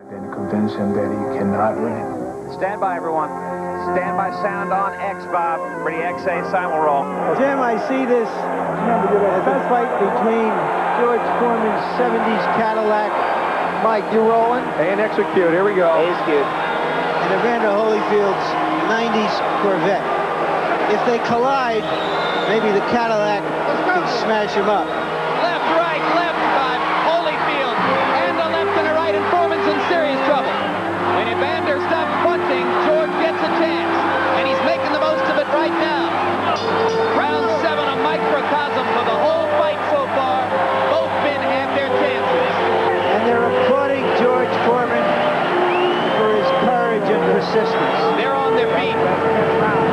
Then convince him that he cannot win. Stand by, everyone. Stand by sound on X, Bob. Ready, XA, simul roll. Jim, I see this as a fight between George Foreman's 70s Cadillac. Mike, you rolling? And execute. Here we go. Execute. And Evander Holyfield's 90s Corvette. If they collide, maybe the Cadillac can smash him up. Left, right, left by Holyfield. And a left and a right, and Foreman's in serious trouble. When Evander stops punching, George gets a chance. And he's making the most of it right now. Round 7, a microcosm for the whole fight so far. Both men have their chances. And they're applauding George Foreman for his courage and persistence. They're on their feet.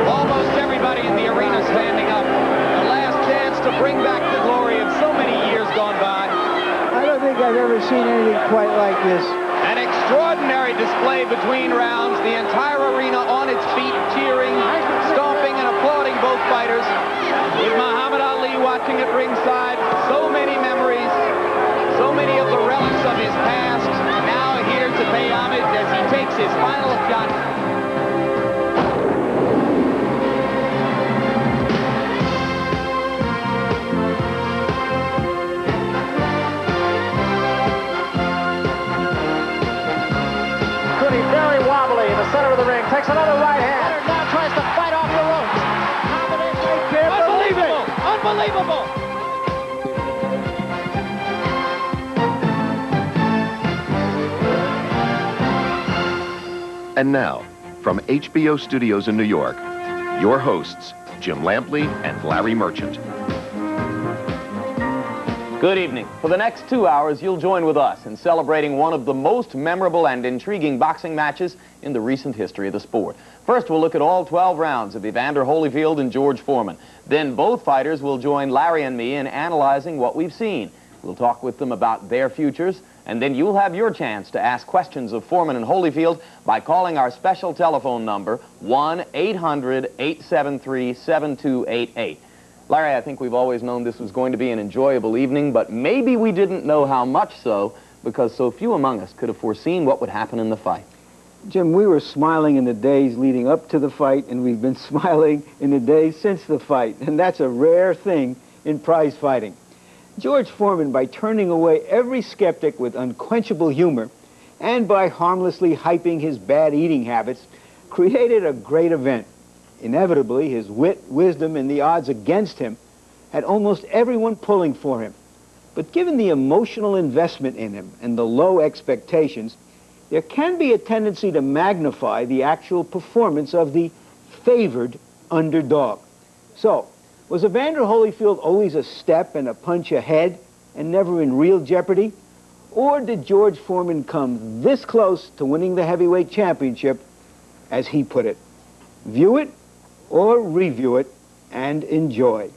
Almost everybody in the arena standing up. The last chance to bring back the glory of so many years gone by. I don't think I've ever seen anything quite like this. An extraordinary display between rounds. The entire arena on its feet, cheering, stomping, and applauding both fighters. With Muhammad Ali watching at ringside. So many memories. So many of the relics of his past. Now here to pay homage as he takes his final shot. Very wobbly in the center of the ring. Takes another right hand. Now tries to fight off the ropes. I can't believe it. Unbelievable! And now, from HBO Studios in New York, your hosts, Jim Lampley and Larry Merchant. Good evening. For the next 2 hours, you'll join with us in celebrating one of the most memorable and intriguing boxing matches in the recent history of the sport. First, we'll look at all 12 rounds of Evander Holyfield and George Foreman. Then both fighters will join Larry and me in analyzing what we've seen. We'll talk with them about their futures, and then you'll have your chance to ask questions of Foreman and Holyfield by calling our special telephone number, 1-800-873-7288. Larry, I think we've always known this was going to be an enjoyable evening, but maybe we didn't know how much so because so few among us could have foreseen what would happen in the fight. Jim, we were smiling in the days leading up to the fight, and we've been smiling in the days since the fight, and that's a rare thing in prize fighting. George Foreman, by turning away every skeptic with unquenchable humor and by harmlessly hyping his bad eating habits, created a great event. Inevitably, his wit, wisdom, and the odds against him had almost everyone pulling for him. But given the emotional investment in him and the low expectations, there can be a tendency to magnify the actual performance of the favored underdog. So, was Evander Holyfield always a step and a punch ahead and never in real jeopardy? Or did George Foreman come this close to winning the heavyweight championship, as he put it? View it or review it and enjoy.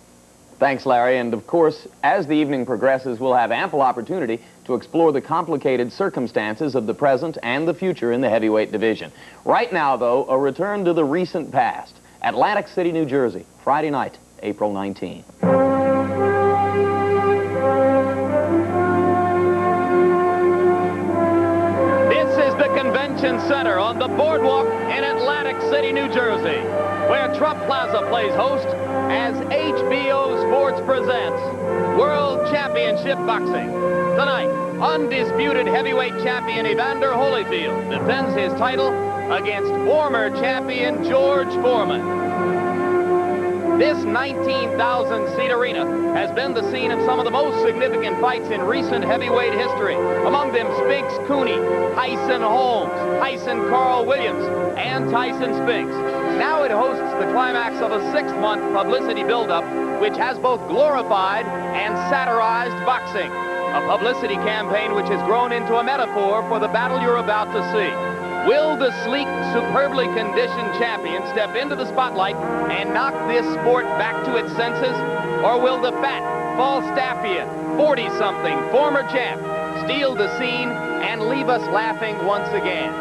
Thanks, Larry. And of course, as the evening progresses, we'll have ample opportunity to explore the complicated circumstances of the present and the future in the heavyweight division. Right now, though, a return to the recent past. Atlantic City, New Jersey, Friday night, April 19. This is the Convention Center on the boardwalk in Atlantic City, New Jersey, where Trump Plaza plays host as HBO Sports presents World Championship Boxing. Tonight, undisputed heavyweight champion Evander Holyfield defends his title against former champion George Foreman. This 19,000-seat arena has been the scene of some of the most significant fights in recent heavyweight history. Among them, Spinks Cooney, Tyson Holmes, Tyson Carl Williams, and Tyson Spinks. Now it hosts the climax of a 6-month publicity buildup, which has both glorified and satirized boxing. A publicity campaign which has grown into a metaphor for the battle you're about to see. Will the sleek, superbly conditioned champion step into the spotlight and knock this sport back to its senses? Or will the fat, Falstaffian, 40-something former champ steal the scene and leave us laughing once again?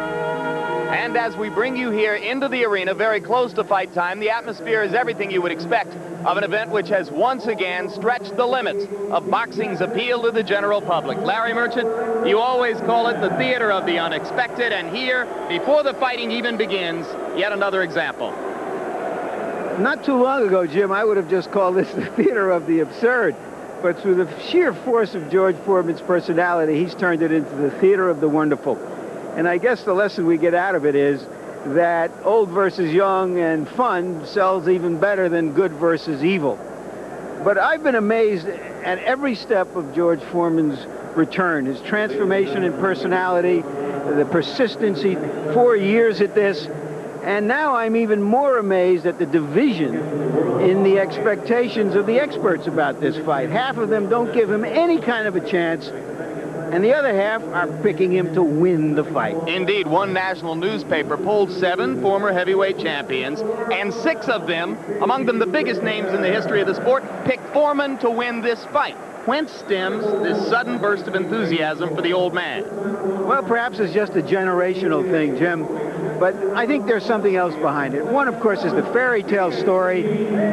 And as we bring you here into the arena, very close to fight time, the atmosphere is everything you would expect of an event which has once again stretched the limits of boxing's appeal to the general public. Larry Merchant, you always call it the theater of the unexpected, and here, before the fighting even begins, yet another example. Not too long ago, Jim, I would have just called this the theater of the absurd. But through the sheer force of George Foreman's personality, he's turned it into the theater of the wonderful. And I guess the lesson we get out of it is that old versus young and fun sells even better than good versus evil. But I've been amazed at every step of George Foreman's return, his transformation in personality, the persistency, 4 years at this. And now I'm even more amazed at the division in the expectations of the experts about this fight. Half of them don't give him any kind of a chance, and the other half are picking him to win the fight. Indeed, one national newspaper polled 7 former heavyweight champions, and 6 of them, among them the biggest names in the history of the sport, picked Foreman to win this fight. Whence stems this sudden burst of enthusiasm for the old man? Well, perhaps it's just a generational thing, Jim. But I think there's something else behind it. One, of course, is the fairy tale story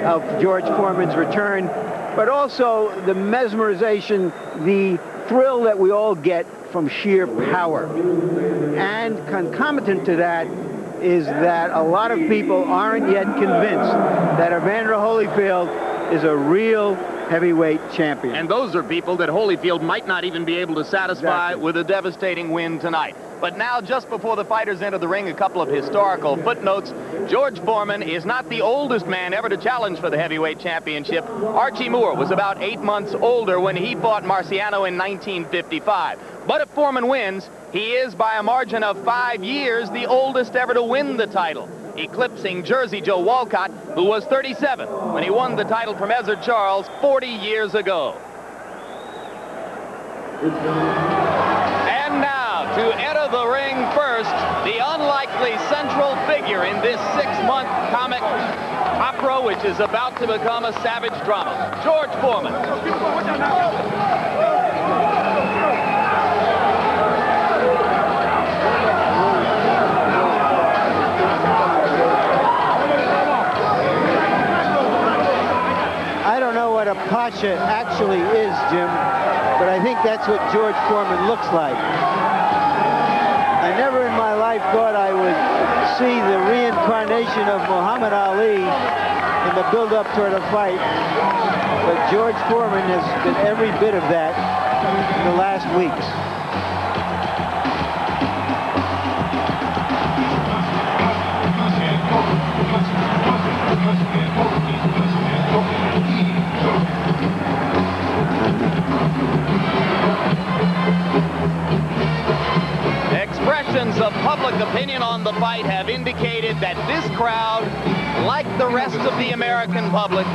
of George Foreman's return, but also the mesmerization, the thrill that we all get from sheer power. And concomitant to that is that a lot of people aren't yet convinced that Evander Holyfield is a real heavyweight champion. And those are people that Holyfield might not even be able to satisfy Exactly. with a devastating win tonight. But now, just before the fighters enter the ring, a couple of historical footnotes. George Foreman is not the oldest man ever to challenge for the heavyweight championship. Archie Moore was about 8 months older when he fought Marciano in 1955. But if Foreman wins, he is, by a margin of 5 years, the oldest ever to win the title, eclipsing Jersey Joe Walcott, who was 37 when he won the title from Ezzard Charles 40 years ago. And now, to enter the ring first, the unlikely central figure in this 6-month comic opera, which is about to become a savage drama, George Foreman. I don't know what a pacha actually is, Jim, but I think that's what George Foreman looks like. I never in my life thought I would see the reincarnation of Muhammad Ali in the build-up toward a fight, but George Foreman has been every bit of that in the last weeks. Expressions of public opinion on the fight have indicated that this crowd, like the rest of the American public,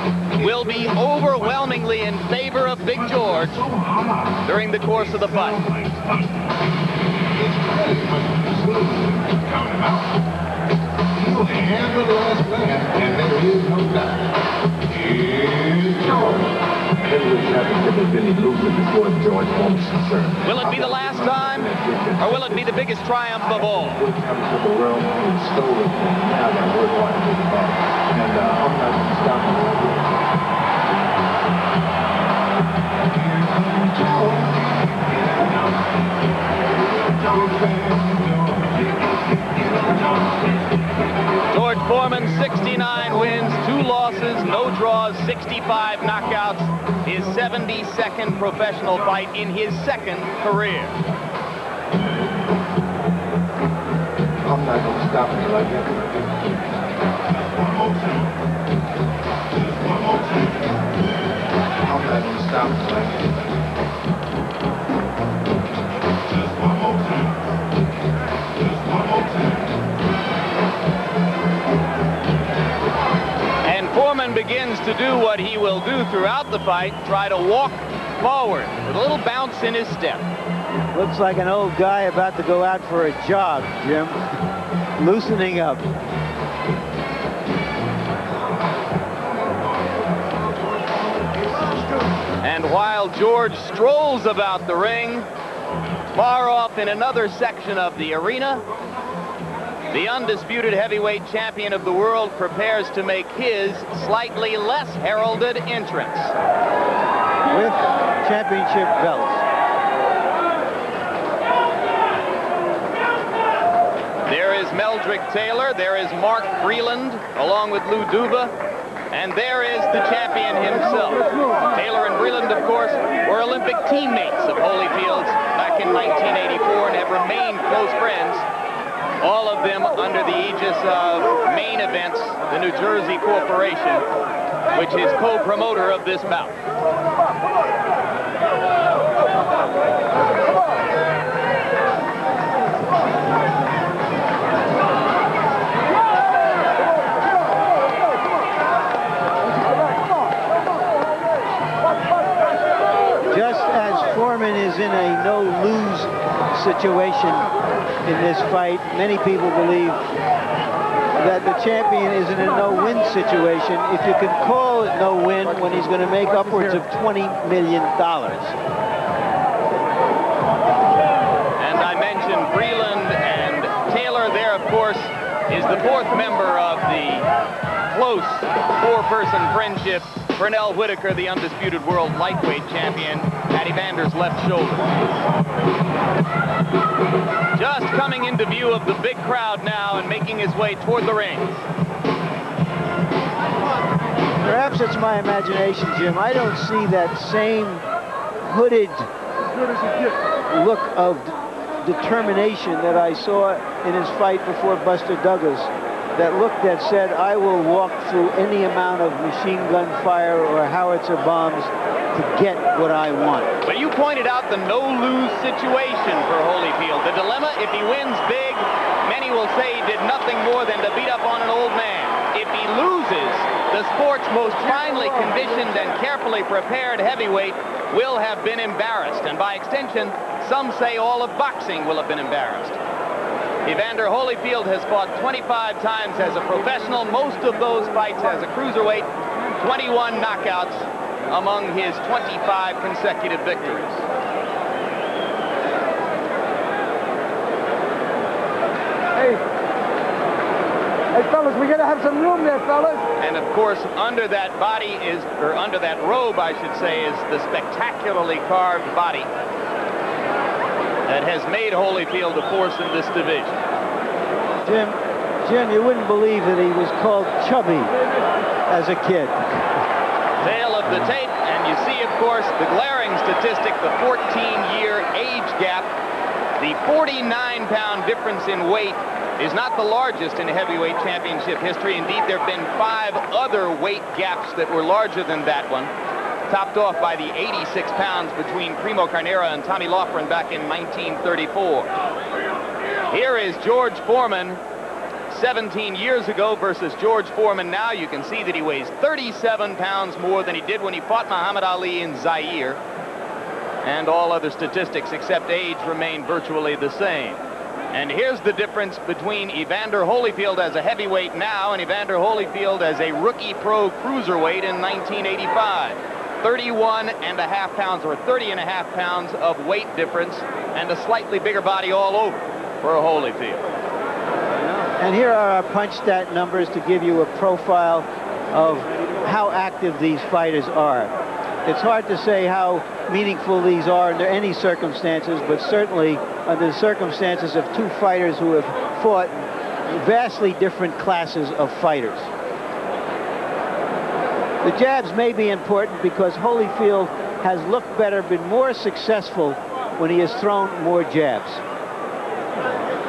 will be overwhelmingly in favor of Big George during the course of the fight. Will it be the last time, or will it be the biggest triumph of all? George Foreman, 69 wins, 2 losses, no draws, 65 knockouts. His 72nd professional fight in his 2nd career. I'm not going to stop me like that. I'm not going to stop me like that. Foreman begins to do what he will do throughout the fight, try to walk forward with a little bounce in his step. Looks like an old guy about to go out for a jog, Jim. Loosening up. And while George strolls about the ring, far off in another section of the arena, The undisputed heavyweight champion of the world prepares to make his slightly less heralded entrance. With championship belts. There is Meldrick Taylor, there is Mark Breland, along with Lou Duva, and there is the champion himself. Taylor and Breland, of course, were Olympic teammates of Holyfield's back in 1984 and have remained close friends. All of them under the aegis of Main Events, the New Jersey Corporation, which is co-promoter of this bout. Just as Foreman is in a no-lose situation in this fight, many people believe that the champion is in a no-win situation, if you can call it no-win when he's going to make upwards of $20 million. And I mentioned Breland and Taylor. There, of course, is the fourth member of the close four-person friendship. Pernell Whitaker, the undisputed world lightweight champion, at Evander's left shoulder. Just coming into view of the big crowd now and making his way toward the ring. Perhaps it's my imagination, Jim. I don't see that same hooded look of determination that I saw in his fight before Buster Douglas. That look that said, I will walk through any amount of machine gun fire or howitzer bombs to get what I want. But you pointed out the no-lose situation for Holyfield. The dilemma, if he wins big, many will say he did nothing more than to beat up on an old man. If he loses, the sport's most finely conditioned and carefully prepared heavyweight will have been embarrassed. And by extension, some say all of boxing will have been embarrassed. Evander Holyfield has fought 25 times as a professional, most of those fights as a cruiserweight, 21 knockouts among his 25 consecutive victories. Hey, fellas, we gotta have some room there, fellas. And of course, under that body is, or under that robe, I should say, is the spectacularly carved body that has made Holyfield a force in this division. Jim, you wouldn't believe that he was called chubby as a kid. Tail of the tape, and you see, of course, the glaring statistic, the 14-year age gap. The 49-pound difference in weight is not the largest in heavyweight championship history. Indeed, there have been 5 other weight gaps that were larger than that one, topped off by the 86 pounds between Primo Carnera and Tommy Loughran back in 1934. Here is George Foreman 17 years ago versus George Foreman now. You can see that he weighs 37 pounds more than he did when he fought Muhammad Ali in Zaire. And all other statistics except age remain virtually the same. And here's the difference between Evander Holyfield as a heavyweight now and Evander Holyfield as a rookie pro cruiserweight in 1985. 31.5 pounds or 30.5 pounds of weight difference and a slightly bigger body all over for Holyfield. And here are our punch stat numbers to give you a profile of how active these fighters are. It's hard to say how meaningful these are under any circumstances, but certainly under the circumstances of two fighters who have fought vastly different classes of fighters. The jabs may be important because Holyfield has looked better, been more successful when he has thrown more jabs.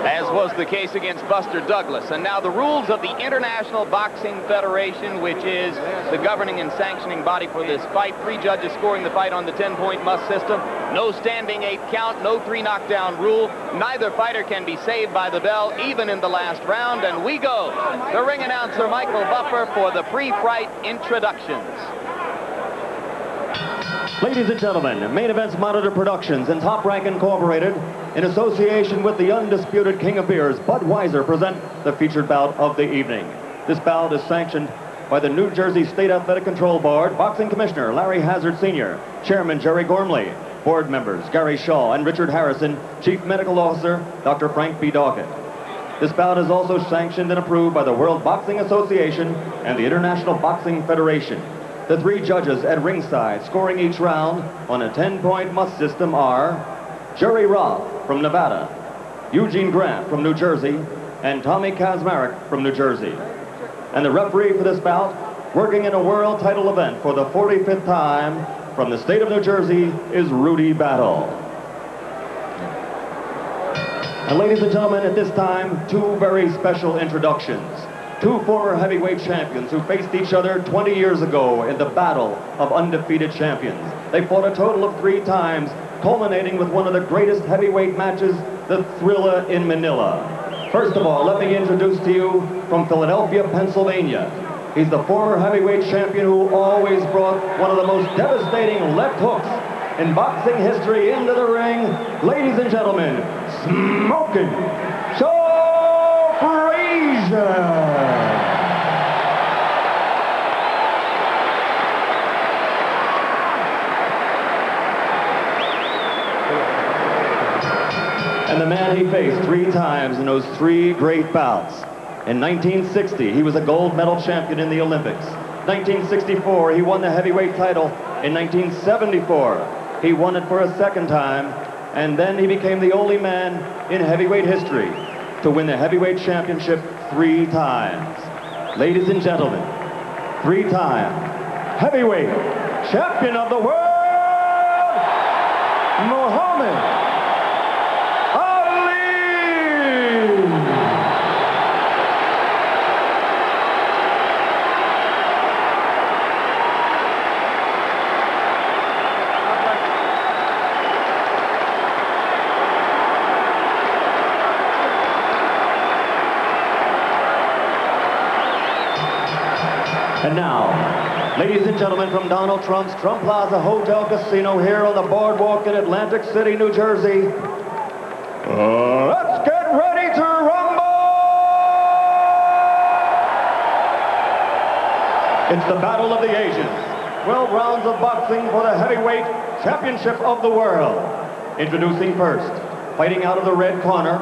As was the case against Buster Douglas. And now the rules of the International Boxing Federation, which is the governing and sanctioning body for this fight. 3 judges scoring the fight on the 10-point must system. No standing 8 count, no 3 knockdown rule. Neither fighter can be saved by the bell, even in the last round. And we go. The ring announcer, Michael Buffer, for the pre-fight introductions. Ladies and gentlemen, Main Events Monitor Productions and Top Rank Incorporated, in association with the undisputed King of Beers, Budweiser, present the featured bout of the evening. This bout is sanctioned by the New Jersey State Athletic Control Board, Boxing Commissioner Larry Hazard Sr., Chairman Jerry Gormley, Board members Gary Shaw and Richard Harrison, Chief Medical Officer Dr. Frank B. Doggett. This bout is also sanctioned and approved by the World Boxing Association and the International Boxing Federation. The 3 judges at ringside scoring each round on a 10-point must system are Jerry Roth from Nevada, Eugene Grant from New Jersey, and Tommy Kazmarek from New Jersey. And the referee for this bout, working in a world title event for the 45th time from the state of New Jersey, is Rudy Battle. And ladies and gentlemen, at this time, 2 very special introductions. 2 former heavyweight champions who faced each other 20 years ago in the Battle of Undefeated Champions. They fought a total of 3 times, culminating with one of the greatest heavyweight matches, the Thrilla in Manila. First of all, let me introduce to you from Philadelphia, Pennsylvania. He's the former heavyweight champion who always brought one of the most devastating left hooks in boxing history into the ring. Ladies and gentlemen, Smoking Joe Frazier! And the man he faced 3 times in those 3 great bouts. In 1960, he was a gold medal champion in the Olympics. 1964, he won the heavyweight title. In 1974, he won it for a 2nd time. And then he became the only man in heavyweight history to win the heavyweight championship 3 times. Ladies and gentlemen, 3-time heavyweight champion of the world, Muhammad Ali! And now, ladies and gentlemen, from Donald Trump's Trump Plaza Hotel Casino here on the boardwalk in Atlantic City, New Jersey, let's get ready to rumble! It's the Battle of the Ages. 12 rounds of boxing for the heavyweight championship of the world. Introducing first, fighting out of the red corner,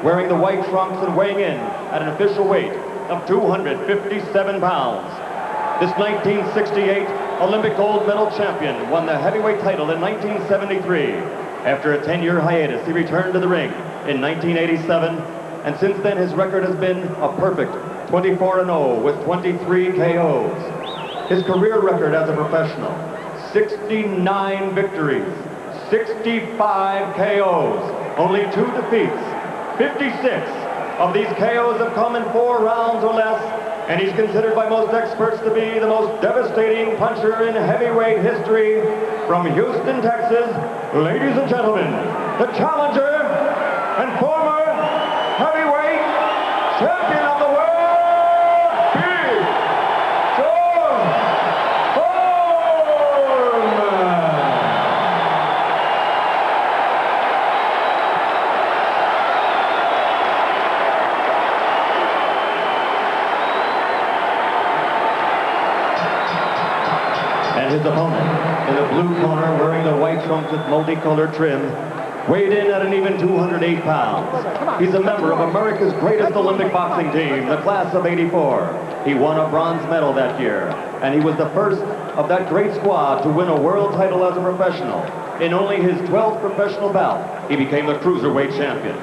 wearing the white trunks and weighing in at an official weight of 257 pounds. This 1968 Olympic gold medal champion won the heavyweight title in 1973. After a 10-year hiatus, he returned to the ring in 1987, and since then his record has been a perfect 24-0 with 23 KOs. His career record as a professional, 69 victories, 65 KOs, only 2 defeats. 56 of these KOs have come in 4 rounds or less, and he's considered by most experts to be the most devastating puncher in heavyweight history. From Houston, Texas, ladies and gentlemen, the challenger and former heavyweight champion of the world, Big George Foreman! And his opponent, in the blue corner, wearing the white trunks with multicolored trim, weighed in at an even 208 pounds. He's a member of America's greatest Olympic boxing team, the class of '84. He won a bronze medal that year, and he was the first of that great squad to win a world title as a professional. In only his 12th professional bout, he became the cruiserweight champion.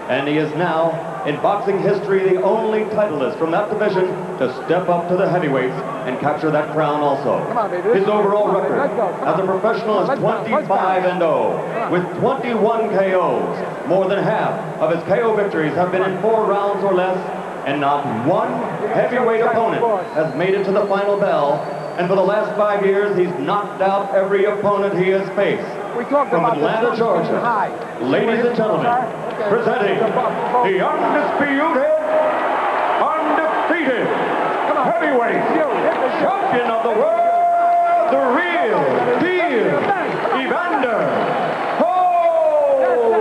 And he is now, in boxing history, the only titleist from that division to step up to the heavyweights and capture that crown also. His overall record as a professional is 25-0 with 21 KOs. More than half of his KO victories have been in 4 rounds or less, and not one heavyweight opponent has made it to the final bell. And for the last 5 years, he's knocked out every opponent he has faced. From Atlanta, Georgia, ladies and gentlemen, presenting the undisputed, undefeated heavyweight champion of the world, the real deal, Evander Holyfield.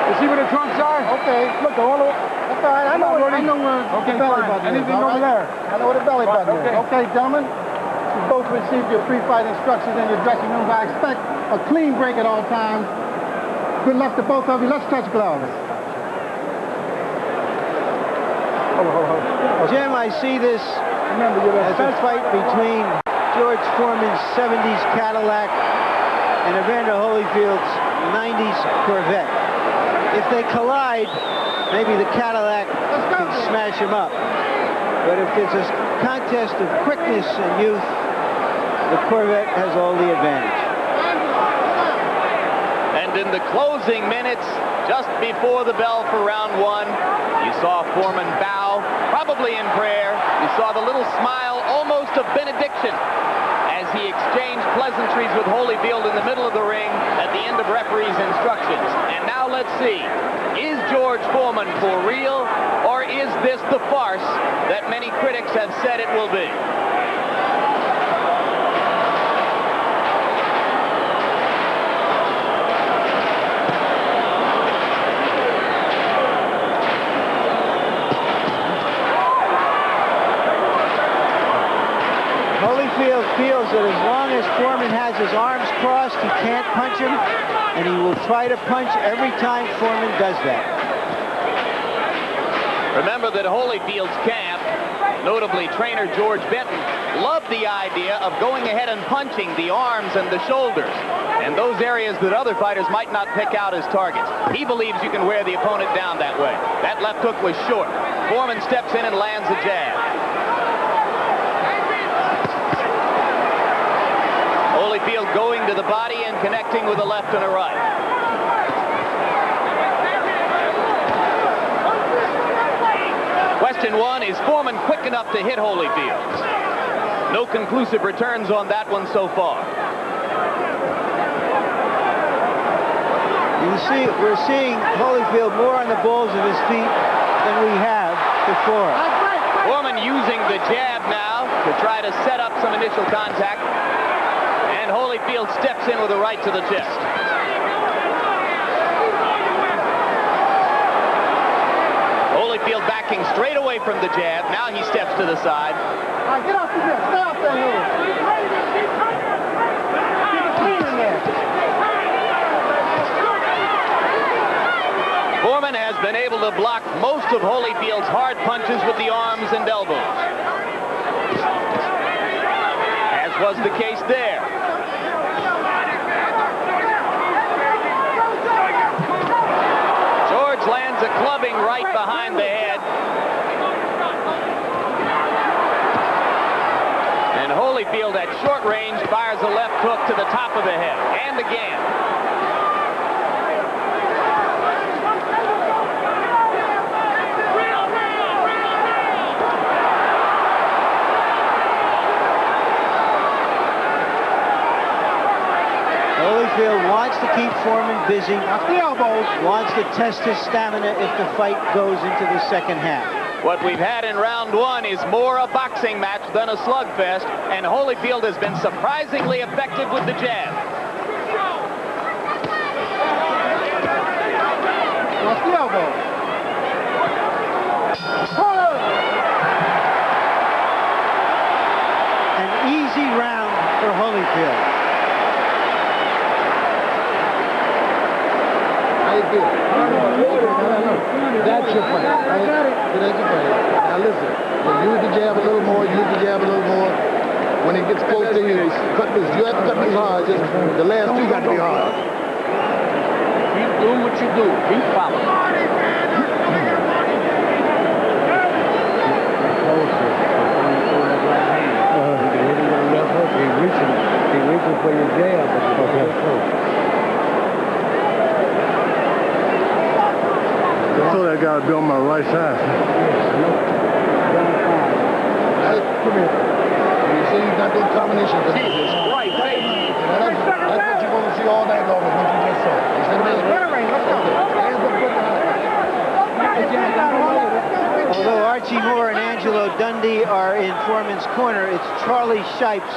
You see where the trunks are? Okay, look, all the way. That's all right, I know where the belly button is. Anything over there? I know where the belly button is. Okay, gentlemen, You both received your pre-fight instructions in your dressing room. I expect a clean break at all times. Good luck to both of you. Let's touch gloves. Jim, I see this as a fight between George Foreman's 70s Cadillac and Evander Holyfield's 90s Corvette. If they collide, maybe the Cadillac can smash him up. But if it's a contest of quickness and youth, the Corvette has all the advantage. And in the closing minutes, just before the bell for round one, you saw Foreman bow, probably in prayer. You saw the little smile, almost of benediction, as he exchanged pleasantries with Holyfield in the middle of the ring at the end of referee's instructions. And now let's see, is George Foreman for real, or is this the farce that many critics have said it will be? Holyfield feels that as long as Foreman has his arms crossed, he can't punch him, and he will try to punch every time Foreman does that. Remember that Holyfield's camp, notably trainer George Benton, loved the idea of going ahead and punching the arms and the shoulders, and those areas that other fighters might not pick out as targets. He believes you can wear the opponent down that way. That left hook was short. Foreman steps in and lands a jab. Holyfield going to the body and connecting with a left and a right. Question one, is Foreman quick enough to hit Holyfield? No conclusive returns on that one so far. You see, we're seeing Holyfield more on the balls of his feet than we have before. Foreman using the jab now to try to set up some initial contact. And Holyfield steps in with a right to the chest. Holyfield backing straight away from the jab. Now he steps to the side. All right, get off the grip. Stay off that move. Keep it clean in there. Foreman has been able to block most of Holyfield's hard punches with the arms and elbows, as was the case there. George lands a clubbing right behind the head. And Holyfield at short range fires a left hook to the top of the head. And again. Holyfield wants to keep Foreman busy, wants to test his stamina if the fight goes into the second half. What we've had in round one is more a boxing match than a slugfest, and Holyfield has been surprisingly effective with the jab. Watch the elbow. An easy round for Holyfield. That's your fight. Right? That's your fight. Now listen, you use the jab a little more, use the jab a little more. When it gets close to you, cut this. You have to cut this hard. Just the last two got to be hard. Keep doing what you do. Keep following. He's reaching for your jab, but it's so close. So that guy would be on my right side. Come here. You see, you got those combinations. Right, hey. That's what you're going to see all night long, is what you just saw. You see what I mean? Let's go. Although Archie Moore and Angelo Dundee are in Foreman's corner, it's Charlie Shipes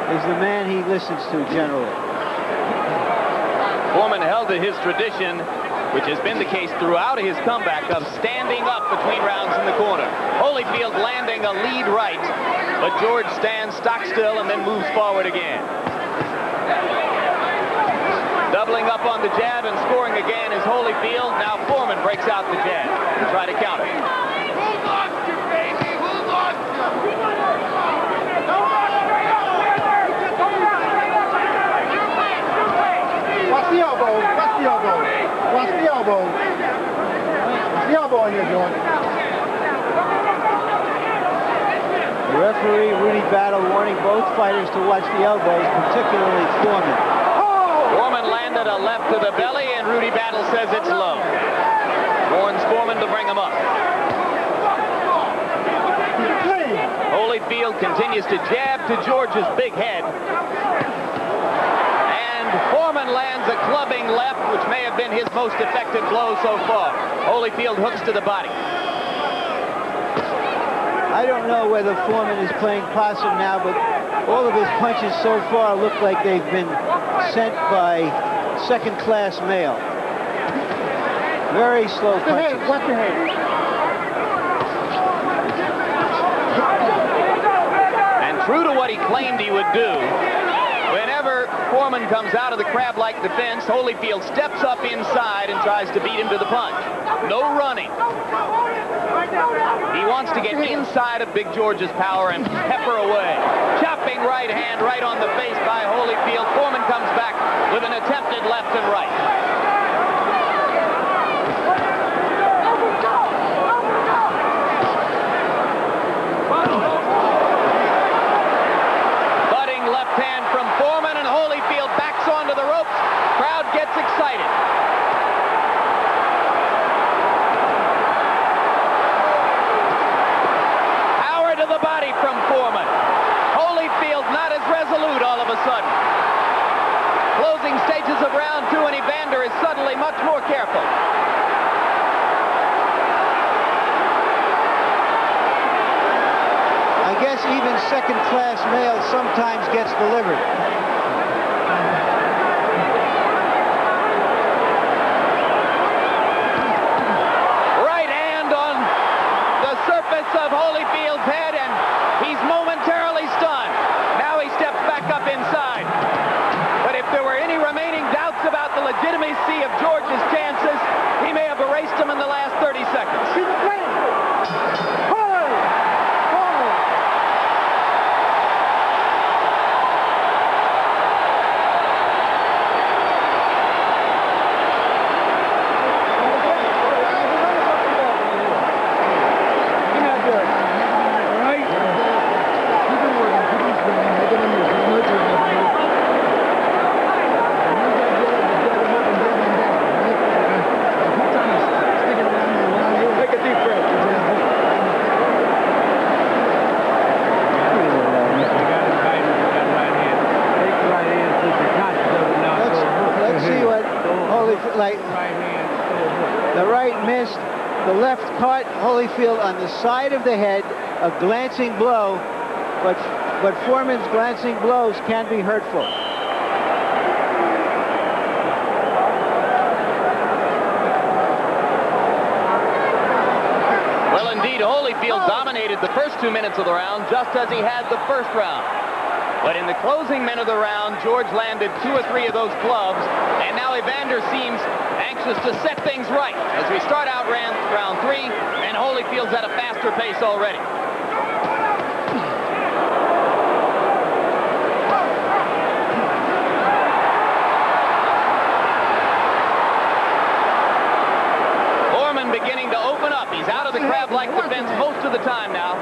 is the man he listens to generally. Foreman held to his tradition, which has been the case throughout his comeback, of standing up between rounds in the corner. Holyfield landing a lead right But George stands stock still and then moves forward again. Doubling up on the jab and scoring again is Holyfield. Now Foreman breaks out the jab to try to counter. Watch the elbow. Watch the elbow. Watch the elbow. Watch the elbow in here, George. The referee, Rudy Battle, warning both fighters to watch the elbows, particularly Foreman. Foreman landed a left to the belly, and Rudy Battle says it's low. Warns Foreman to bring him up. Holyfield continues to jab to George's big head. And Foreman lands a clubbing left, which may have been his most effective blow so far. Holyfield hooks to the body. I don't know whether Foreman is playing possum now, but all of his punches so far look like they've been sent by second-class mail. Very slow punches. Watch your head. And true to what he claimed he would do, whenever Foreman comes out of the crab-like defense, Holyfield steps up inside and tries to beat him to the punch. No running. He wants to get inside of Big George's power and pepper away. Chopping right hand right on the face by Holyfield. Foreman comes back with an attempted left and right. Butting left hand from Foreman, and Holyfield backs onto the ropes. Crowd gets excited. The body from Foreman. Holyfield not as resolute all of a sudden. Closing stages of round 2, and Evander is suddenly much more careful. I guess even second-class mail sometimes gets delivered. Right hand on the surface of Holyfield's head, and he's momentarily stunned. Now he steps back up inside. But if there were any remaining doubts about the legitimacy of George's chances, he may have erased them in the last 30 seconds. The right missed, the left caught Holyfield on the side of the head, a glancing blow, but Foreman's glancing blows can be hurtful. Well, indeed, Holyfield dominated the first 2 minutes of the round, just as he had the first round. But in the closing minute of the round, George landed 2 or 3 of those clubs, and now Evander seems anxious to set things right as we start out round 3, and Holyfield's at a faster pace already. Foreman beginning to open up. He's out of the crab-like defense most of the time now.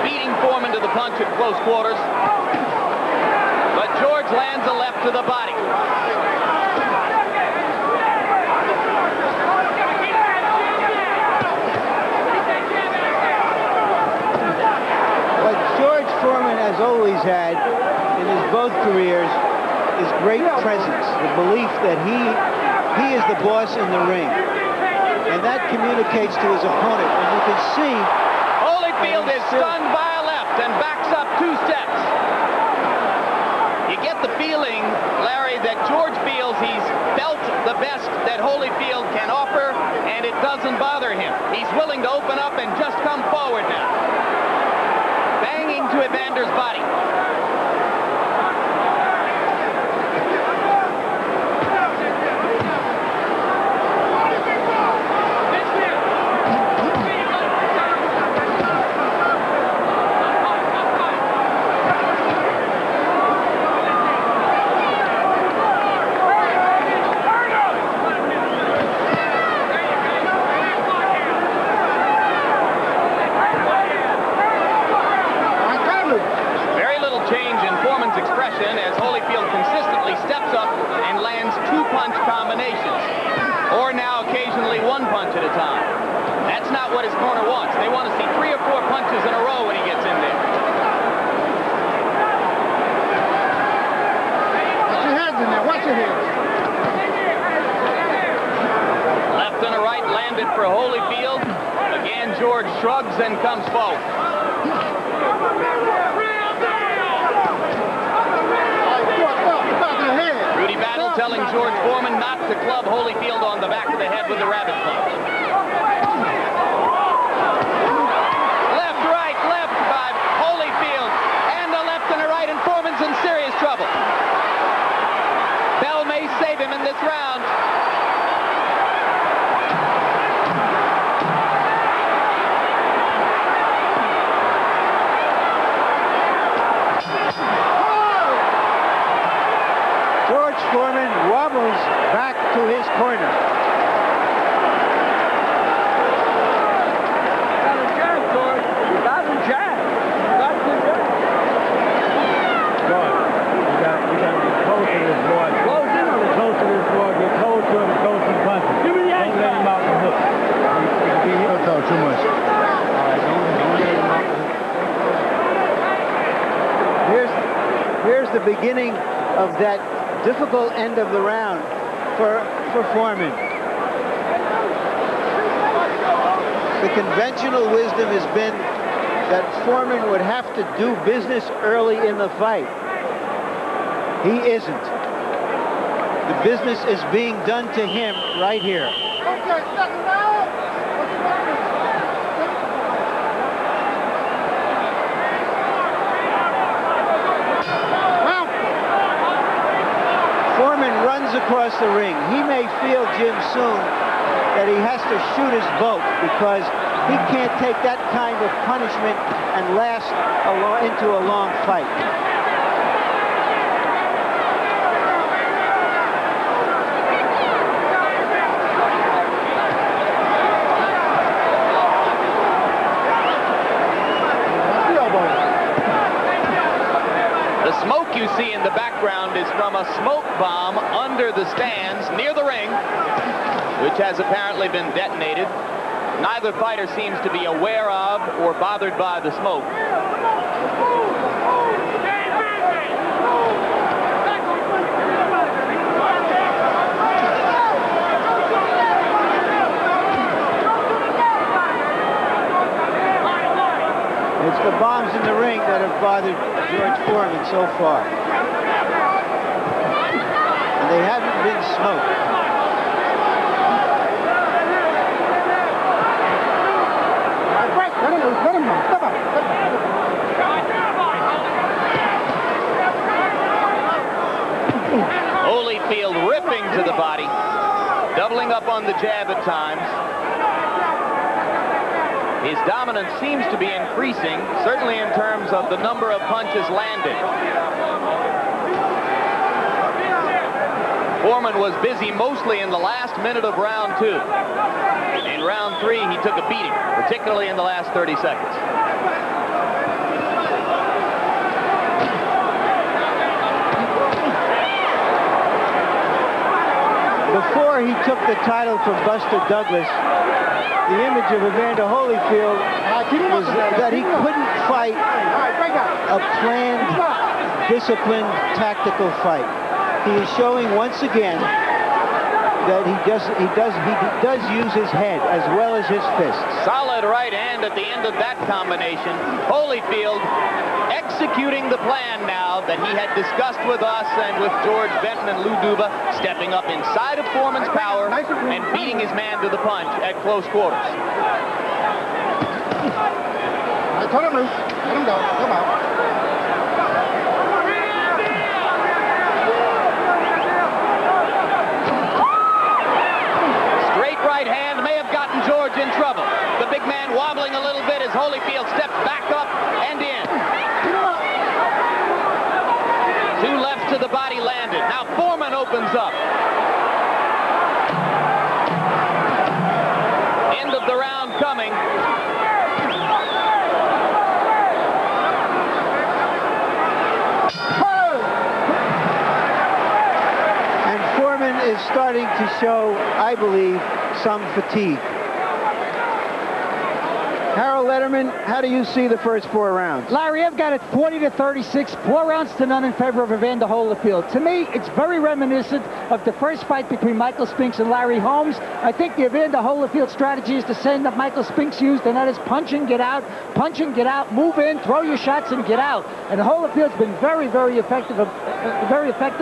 Beating Foreman to the punch at close quarters. But George lands a left to the body. What George Foreman has always had in his both careers is great presence, the belief that he is the boss in the ring. And that communicates to his opponent. And you can see Holyfield is stunned by a left and backs up 2 steps. You get the feeling, Larry, that George feels he's felt the best that Holyfield can offer, and it doesn't bother him. He's willing to open up and just come forward now. Banging to Evander's body. As Holyfield consistently steps up and lands 2-punch combinations, or now occasionally 1 punch at a time. That's not what his corner wants. They want to see 3 or 4 punches in a row when he gets in there. Watch your heads in there. Watch your heads. Left and a right landed for Holyfield. Again, George shrugs and comes forward. Telling George Foreman not to club Holyfield on the back of the head with the rabbit club. Left, right, left by Holyfield. And a left and a right, and Foreman's in serious trouble. Bell may save him in this round. Foreman wobbles back to his corner. You got a jab, George. You got a jab. You got the jab. George, you got to be close to this boy. Close in on it. Close to this boy. Get close to him and throw some punches. Give me the Don't let him out the hook. Don't talk too much. All right, don't let him out the hook. Here's the beginning of that difficult end of the round for Foreman. The conventional wisdom has been that Foreman would have to do business early in the fight. He isn't. The business is being done to him right here. Foreman runs across the ring. He may feel, Jim, soon that he has to shoot his boat because he can't take that kind of punishment and last into a long fight. Smoke you see in the background is from a smoke bomb under the stands near the ring, which has apparently been detonated. Neither fighter seems to be aware of or bothered by the smoke. It's the bombs in the ring that have bothered George Foreman so far. And they haven't been smoked. Let him go. Step up. Holyfield ripping to the body, doubling up on the jab at times. His dominance seems to be increasing, certainly in terms of the number of punches landed. Foreman was busy mostly in the last minute of round 2. In round 3, he took a beating, particularly in the last 30 seconds. Before he took the title from Buster Douglas, the image of Evander Holyfield was that he couldn't fight a planned, disciplined, tactical fight. He is showing once again that he does use his head as well as his fists. Solid right hand at the end of that combination. Holyfield executing the plan now that he had discussed with us and with George Benton and Lou Duba, stepping up inside of Foreman's power and beating his man to the punch at close quarters. Cut him loose. Let him go. Come out. Straight right hand may have gotten George in trouble. The big man wobbling a little bit as Holyfield steps back up and in. Two lefts to the body landed. Now Foreman opens up. End of the round coming. And Foreman is starting to show, I believe, some fatigue. Harold Letterman, how do you see the first 4 rounds? Larry, I've got it 40-36, 4 rounds to none in favor of Evander Holyfield. To me, it's very reminiscent of the first fight between Michael Spinks and Larry Holmes. I think the Evander Holyfield strategy is the same that Michael Spinks used, and that is punch and get out, move in, throw your shots, and get out. And Holyfield's been very, very effective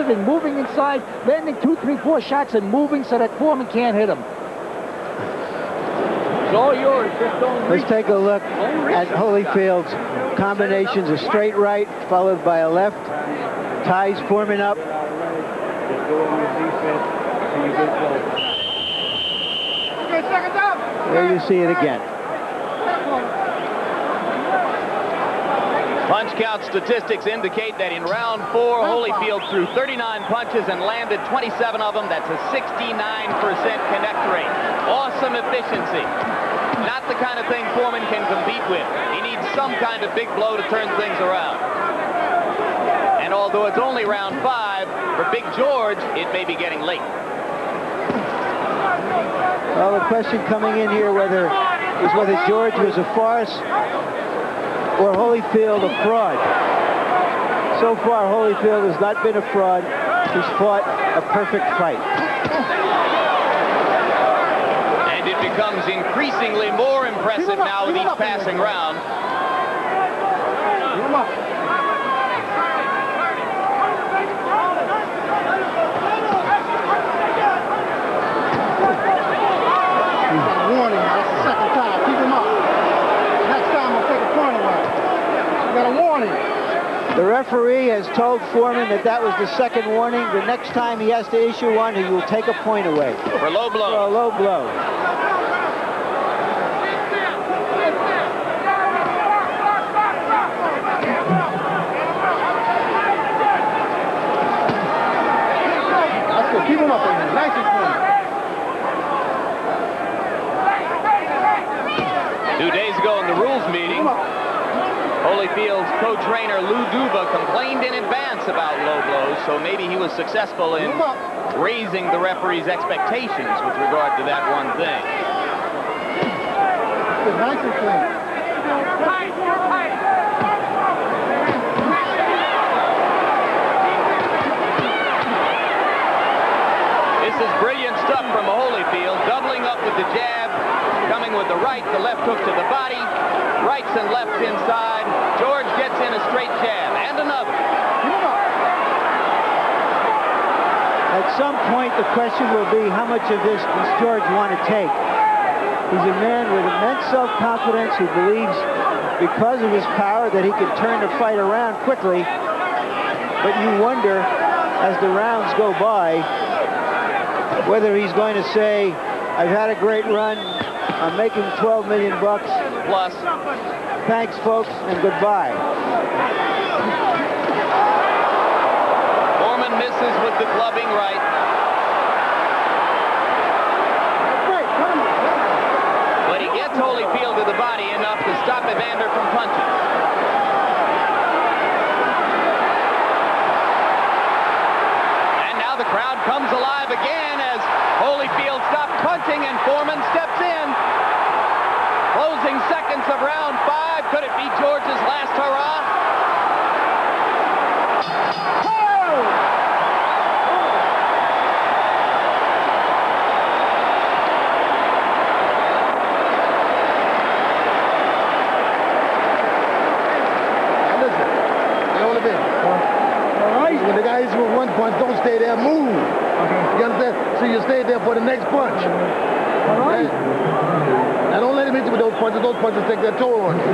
in moving inside, landing 2, 3, 4 shots and moving so that Foreman can't hit him. All yours. Just don't Let's take a look at Holyfield's combinations. A straight right followed by a left. Ties Foreman up. Just go on your defense and you get close. There you see it again. Punch count statistics indicate that in round 4, Holyfield threw 39 punches and landed 27 of them. That's a 69% connect rate. Awesome efficiency. Not the kind of thing Foreman can compete with. He needs some kind of big blow to turn things around. And although it's only round 5, for Big George, it may be getting late. Well, the question coming in here is whether George was a farce or Holyfield a fraud. So far, Holyfield has not been a fraud. He's fought a perfect fight. And it becomes increasingly more impressive now with each passing round. Warning, that's the second time. Keep him up. Next time I'll take a point away. You got a warning. The referee has told Foreman that was the second warning. The next time he has to issue one, he will take a point away. For low blow. For a low blow. That's good. Keep him up in there. Nice and clean. 2 days ago in the rules meeting, Holyfield's co-trainer Lou Duba complained in advance about low blows, so maybe he was successful in raising the referee's expectations with regard to that one thing. Good. Nice and clean. This is brilliant stuff from Holyfield, doubling up with the jab, coming with the right, the left hook to the body, rights and lefts inside. George gets in a straight jab, and another. At some point, the question will be, how much of this does George want to take? He's a man with immense self-confidence who believes, because of his power, that he can turn the fight around quickly. But you wonder, as the rounds go by, whether he's going to say, I've had a great run, I'm making $12 million bucks. Plus. Thanks, folks, and goodbye. Foreman misses with the clubbing right. But he gets Holyfield to the body enough to stop Evander from punching. And now the crowd comes alive again as Holyfield stops punching and Foreman steps in. Closing seconds of round 5. Could it be George's last hurrah? punch, don't stay there, move. You understand? So you stay there for the next punch. Okay? Now don't let him hit you with those punches. Those punches take their toll on you.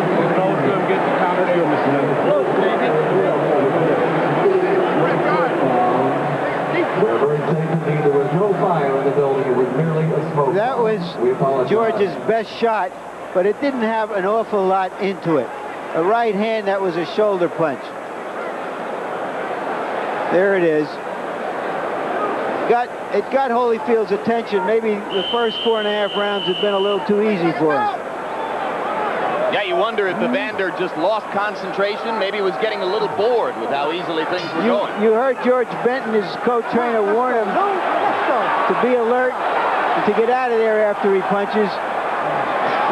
There was no fire in the building. It was merely a smoke. That was George's best shot, but it didn't have an awful lot into it. A right hand, that was a shoulder punch. There it is. It got Holyfield's attention. Maybe the first 4.5 rounds had been a little too easy for him. Yeah, you wonder if Evander just lost concentration. Maybe he was getting a little bored with how easily things were going. You heard George Benton, his co-trainer, warn him to be alert and to get out of there after he punches.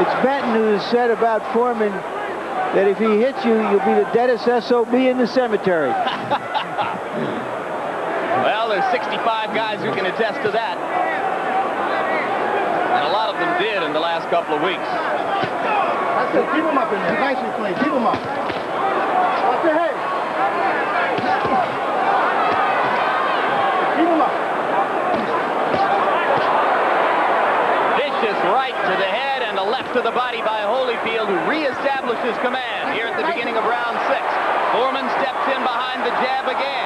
It's Benton who has said about Foreman that if he hits you, you'll be the deadest SOB in the cemetery. Well, there's 65 guys who can attest to that. And a lot of them did in the last couple of weeks. That's it. Keep him up in there. Nice and clean. Keep him up. Watch your head. Keep him up. Vicious right to the head and a left to the body by Holyfield, who reestablishes command here at the beginning of round 6. Foreman steps in behind the jab again.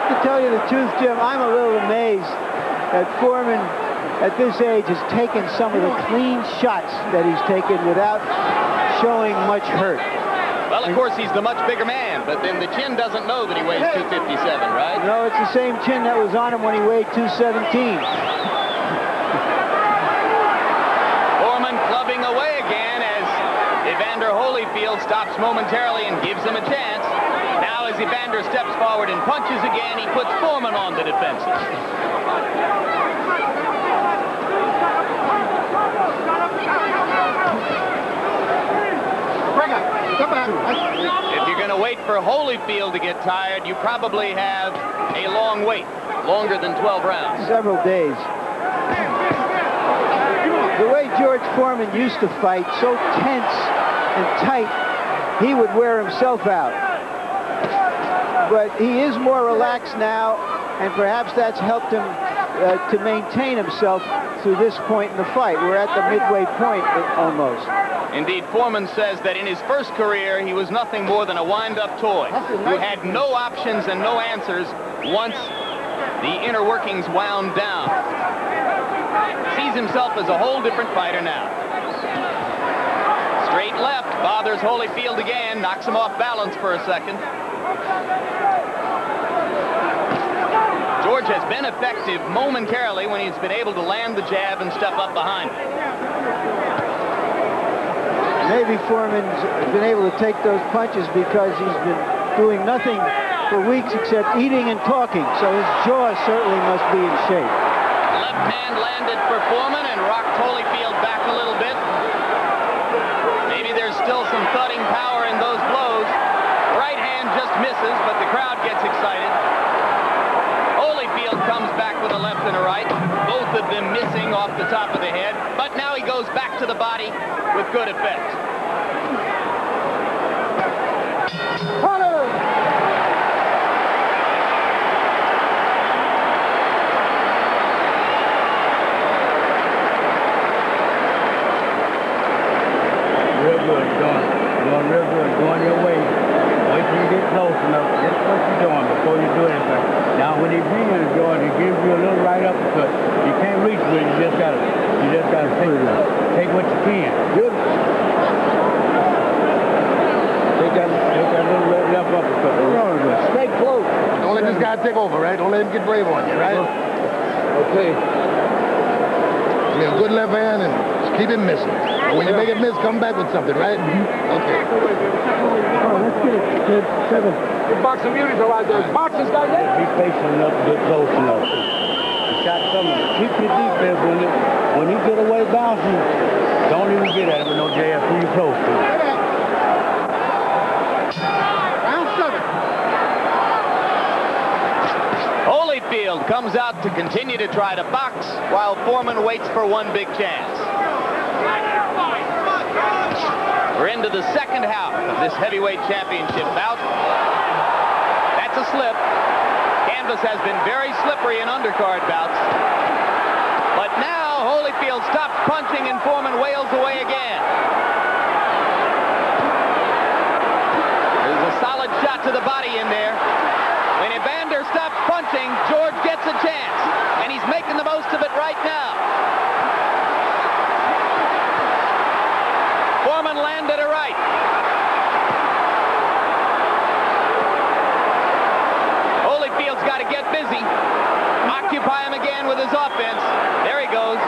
To tell you the truth, Jim, I'm a little amazed that Foreman at this age has taken some of the clean shots that he's taken without showing much hurt. Well, of course, he's the much bigger man, but then the chin doesn't know that he weighs 257, right? No, it's the same chin that was on him when he weighed 217. Foreman clubbing away again as Evander Holyfield stops momentarily and gives him a chance. Now as Evander steps forward and punches again, he puts Foreman on the defensive. If you're going to wait for Holyfield to get tired, you probably have a long wait, longer than 12 rounds. Several days. The way George Foreman used to fight, so tense and tight, he would wear himself out. But he is more relaxed now, and perhaps that's helped him to maintain himself through this point in the fight. We're at the midway point almost. Indeed, Foreman says that in his first career, he was nothing more than a wind-up toy who had no options and no answers once the inner workings wound down. Sees himself as a whole different fighter now. Straight left, bothers Holyfield again, knocks him off balance for a second. George has been effective momentarily when he's been able to land the jab and step up behind him. Maybe Foreman's been able to take those punches because he's been doing nothing for weeks except eating and talking, so his jaw certainly must be in shape. Left hand landed for Foreman and rocked Holyfield back a little bit. Maybe there's still some thudding power in those blows. Right hand just misses, but the crowd gets excited. Holyfield comes back with a left and a right, both of them missing off the top of the head, but now he goes back to the body with good effect. Real good, going real good, going your way. Wait till you get close enough. That's what you're doing before you do anything. Now, when he brings you to George, he gives you a little right uppercut. You can't reach with it. You just gotta take what you can. Good. Take that little left uppercut. Stay close. Don't let this guy take over, right? Don't let him get brave on you, right? Okay. You have a good left hand and just keep it missing. And when you make it miss, come back with something, right? Okay. Oh, let's get it. 7. The boxing beauties are out there. Boxing's got that. Be patient enough to get close enough. You got something. Keep your defense on it. When he get away bouncing, don't even get at him with no jab too close to him. Round 7. Holyfield comes out to continue to try to box while Foreman waits for one big chance. We're into the second half of this heavyweight championship bout. That's a slip. Canvas has been very slippery in undercard bouts. But now Holyfield stops punching and Foreman wails away again. There's a solid shot to the body in there. When Evander stops punching, George gets a chance. And he's making the most of it right now. Foreman landed a right. Holyfield's got to get busy. Occupy him again with his offense. There he goes.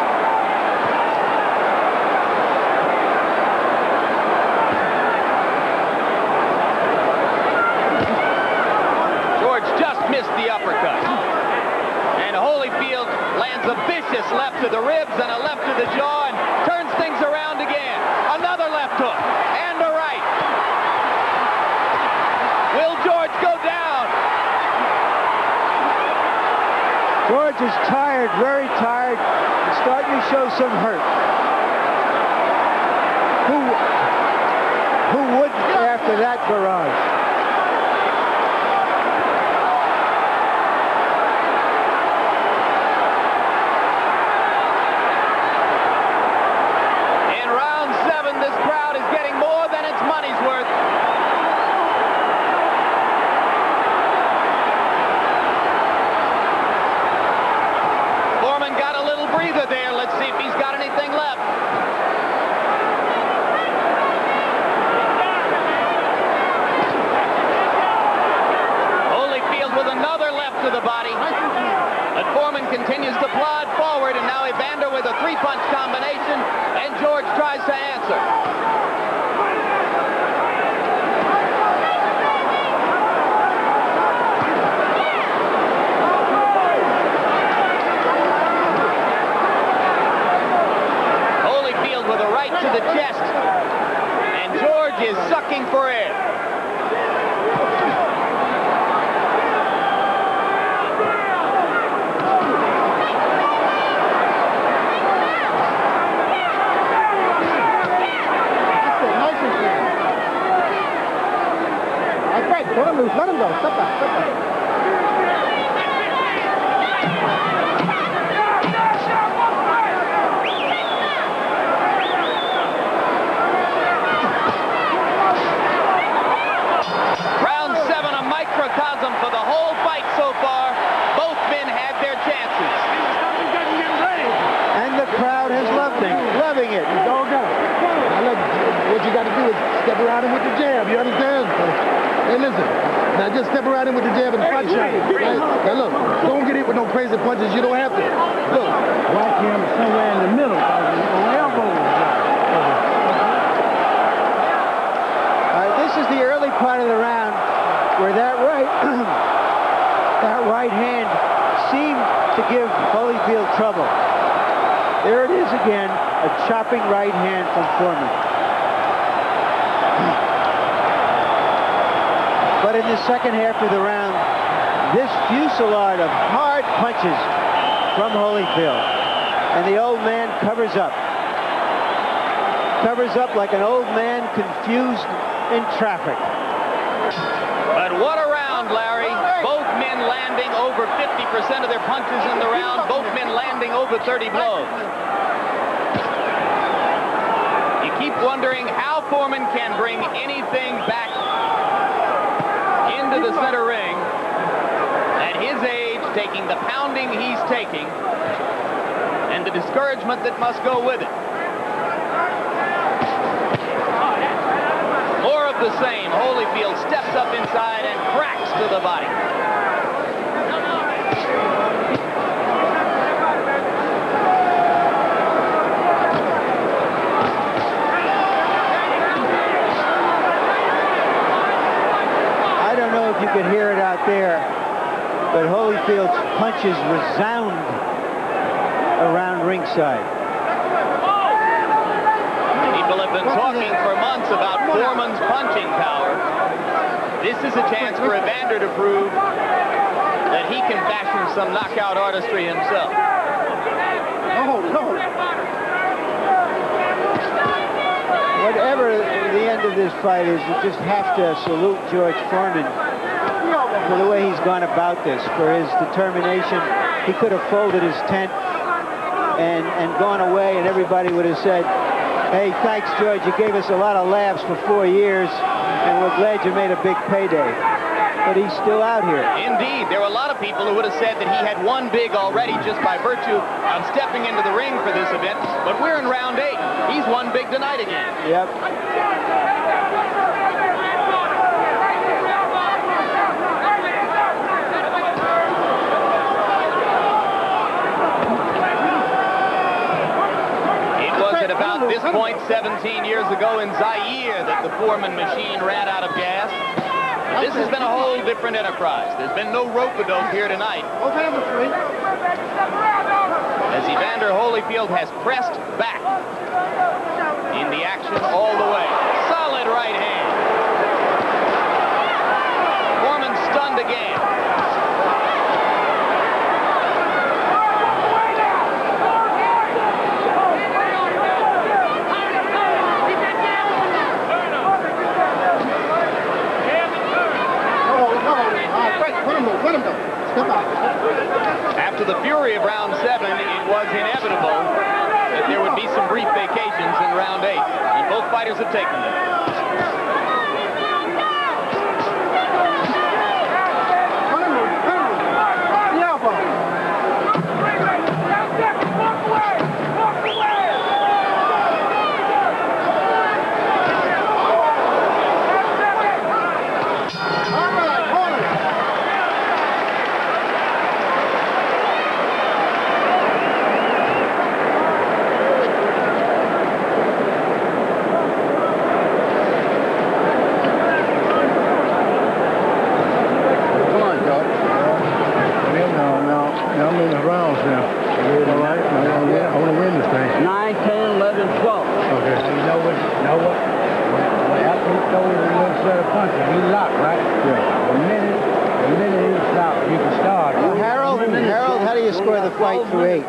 George just missed the uppercut. And Holyfield lands a vicious left to the ribs and a left to the jaw and turns things around again. Another left hook and a right. Will George go down? George is tired, very tired, and starting to show some hurt. Who wouldn't after that barrage? In round 7, this crowd is getting more than its money's worth. Foreman got a little breather there. Let's see if he's got anything left. Holyfield with another left to the body. But Foreman continues to plod forward, and now Evander with a 3-punch combination, and George tries to answer. Holyfield with a right to the chest, and George is sucking for air. Let him loose. Let him go. Step back. Step back. Round 7, a microcosm for the whole fight so far. Both men had their chances. And the crowd has loving it. Now look, what you got to do is step around him with the jab. You understand? Hey, listen. Now just step around him with the jab and punch him. Right? Now look, don't get hit with no crazy punches. You don't have to. Look. Whack him somewhere in the middle. Elbow. All right, this is the early part of the round where that right hand seemed to give Holyfield trouble. There it is again, a chopping right hand from Foreman. But in the second half of the round, this fusillade of hard punches from Holyfield. And the old man covers up. Covers up like an old man confused in traffic. But what a round, Larry. Both men landing over 50% of their punches in the round. Both men landing over 30 blows. You keep wondering how Foreman can bring anything back into the center ring at his age, taking the pounding he's taking and the discouragement that must go with it. More of the same. Holyfield steps up inside and cracks to the body. I don't know if you could hear it out there, but Holyfield's punches resound around ringside. People have been talking for months about Foreman's punching power. This is a chance for Evander to prove that he can fashion some knockout artistry himself. Whatever the this fight is you just have to salute George Foreman for the way he's gone about this, for his determination. He could have folded his tent and gone away, and everybody would have said, hey, thanks, George. You gave us a lot of laughs for 4 years, and we're glad you made a big payday. But he's still out here. Indeed, there were a lot of people who would have said that he had won big already just by virtue of stepping into the ring for this event. But we're in round 8. He's won big tonight again. Yep. At about this point 17 years ago in Zaire that the Foreman machine ran out of gas. But this has been a whole different enterprise. There's been no rope-a-dope here tonight. As Evander Holyfield has pressed back in the action all the way. Solid right hand. Foreman stunned again. After the fury of round 7, it was inevitable that there would be some brief vacations in round 8, and both fighters have taken them.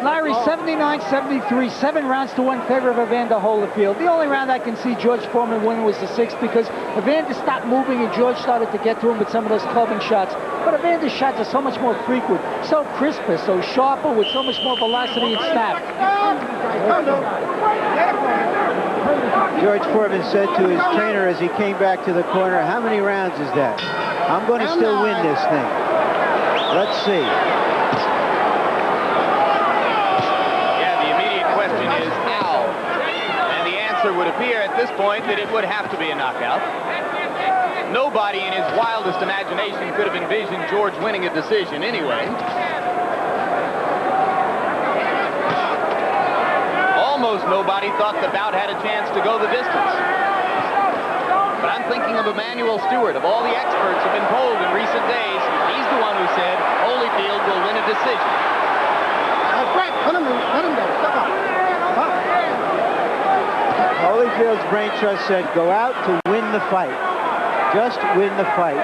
Larry, 79-73, 7 rounds to 1 in favor of Evander Holyfield. The only round I can see George Foreman winning was the 6th because Evander stopped moving and George started to get to him with some of those clubbing shots. But Evander's shots are so much more frequent, so crisper, so sharper, with so much more velocity and snap. George Foreman said to his trainer as he came back to the corner, how many rounds is that? I'm going to still win this thing. Let's see. Would appear at this point that it would have to be a knockout. Nobody in his wildest imagination could have envisioned George winning a decision anyway. Almost nobody thought the bout had a chance to go the distance. But I'm thinking of Emmanuel Stewart. Of all the experts who have been polled in recent days, he's the one who said Holyfield will win a decision. Let him go. Step up. Holyfield's brain trust said, go out to win the fight. Just win the fight.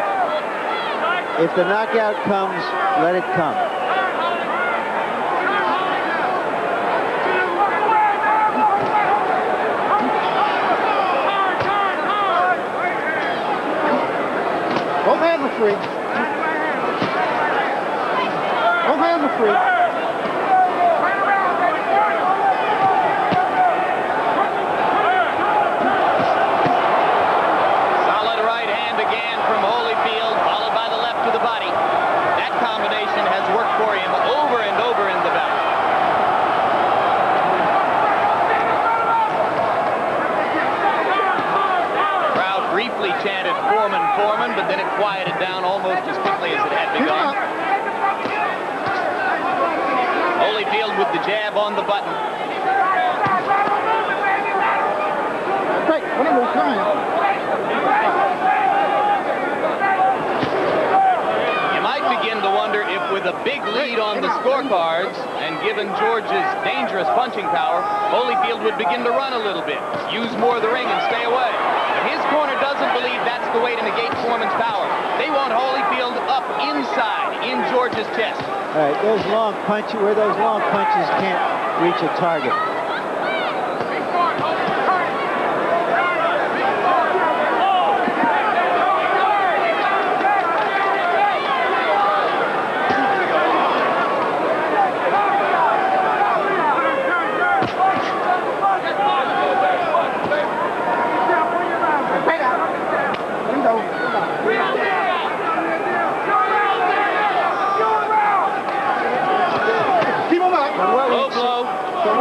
If the knockout comes, let it come. Both hands are free. Both hands are free. Foreman, but then it quieted down almost as quickly as it had begun. Holyfield with the jab on the button. Great. You might begin to wonder if with a big lead on the scorecards and given George's dangerous punching power, Holyfield would begin to run a little bit, use more of the ring and stay away. His corner doesn't believe that's the way to negate Foreman's power. They want Holyfield up inside in George's chest. All right, those long punches, where those long punches can't reach a target.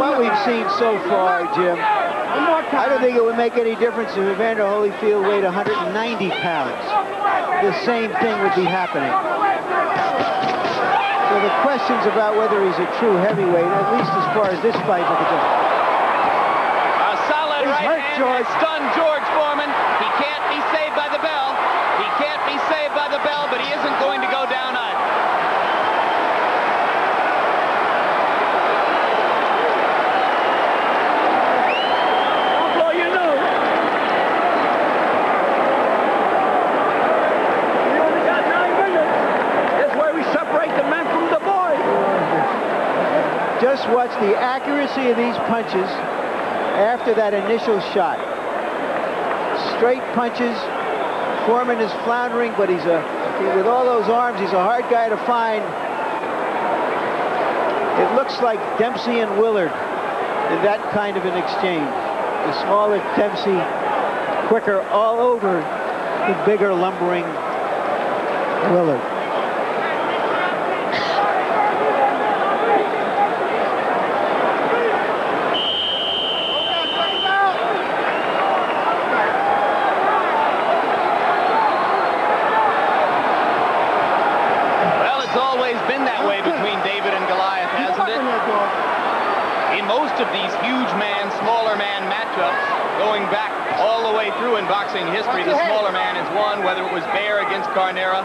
what we've seen so far, Jim, I don't think it would make any difference if Evander Holyfield weighed 190 pounds. The same thing would be happening. So the questions about whether he's a true heavyweight, at least as far as this fight is concerned. A solid right hand has stunned George Foreman. He can't be saved by the bell. He can't be saved by the bell, but he isn't going to go down either. Just watch the accuracy of these punches after that initial shot. Straight punches. Foreman is floundering, but with all those arms, he's a hard guy to find. It looks like Dempsey and Willard in that kind of an exchange. The smaller Dempsey, quicker all over the bigger, lumbering Willard. Of these huge man, smaller man matchups going back all the way through in boxing history. The smaller man has won, whether it was Bear against Carnera,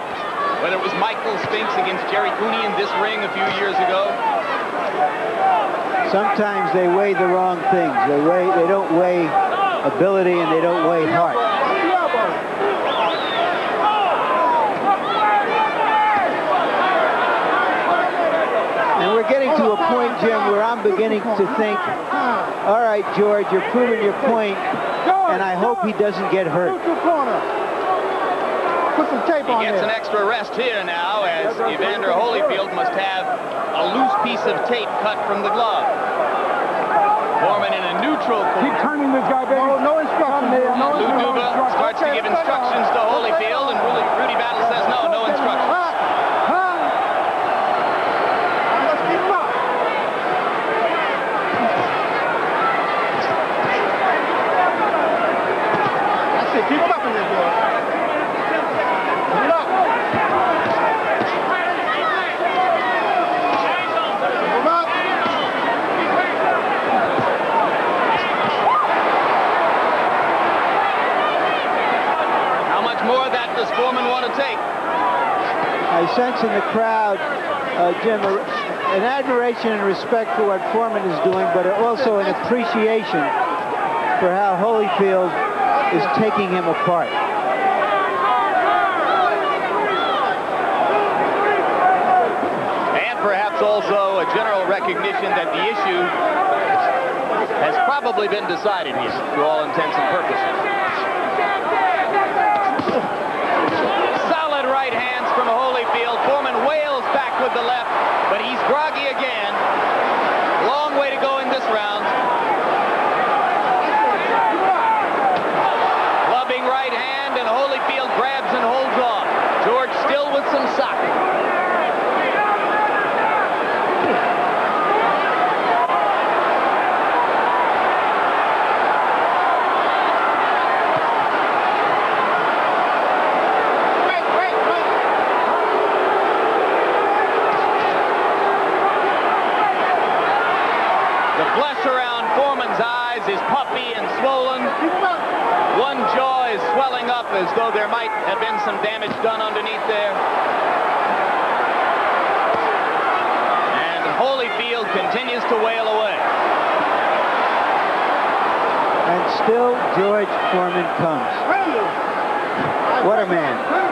whether it was Michael Spinks against Jerry Cooney in this ring a few years ago. Sometimes they weigh the wrong things. They don't weigh ability and they don't weigh heart. And we're getting to a point, Jim, where I'm beginning to think, all right, George, you're proving your point, and I hope he doesn't get hurt. Put some tape on there. He gets an extra rest here now, as Evander Holyfield must have a loose piece of tape cut from the glove. Foreman in a neutral corner. Keep turning this guy, baby. No instructions. Lou Duva starts to give instructions to Holyfield, and Rudy Battle says no instructions. Keep him up in there, boy. Keep him up. Keep him up. How much more of that does Foreman want to take? I sense in the crowd, Jim, an admiration and respect for what Foreman is doing, but also an appreciation for how Holyfield is taking him apart. And perhaps also a general recognition that the issue has probably been decided here, to all intents and purposes. Solid right hands from Holyfield. Foreman wails back with the left, but he's groggy again. Long way to go in this round. Right hand, and Holyfield grabs and holds on. George still with some socket. The flesh around Foreman's eyes is puffy and swollen. One jaw is swelling up as though there might have been some damage done underneath there. And Holyfield continues to wail away. And still George Foreman comes. What a man.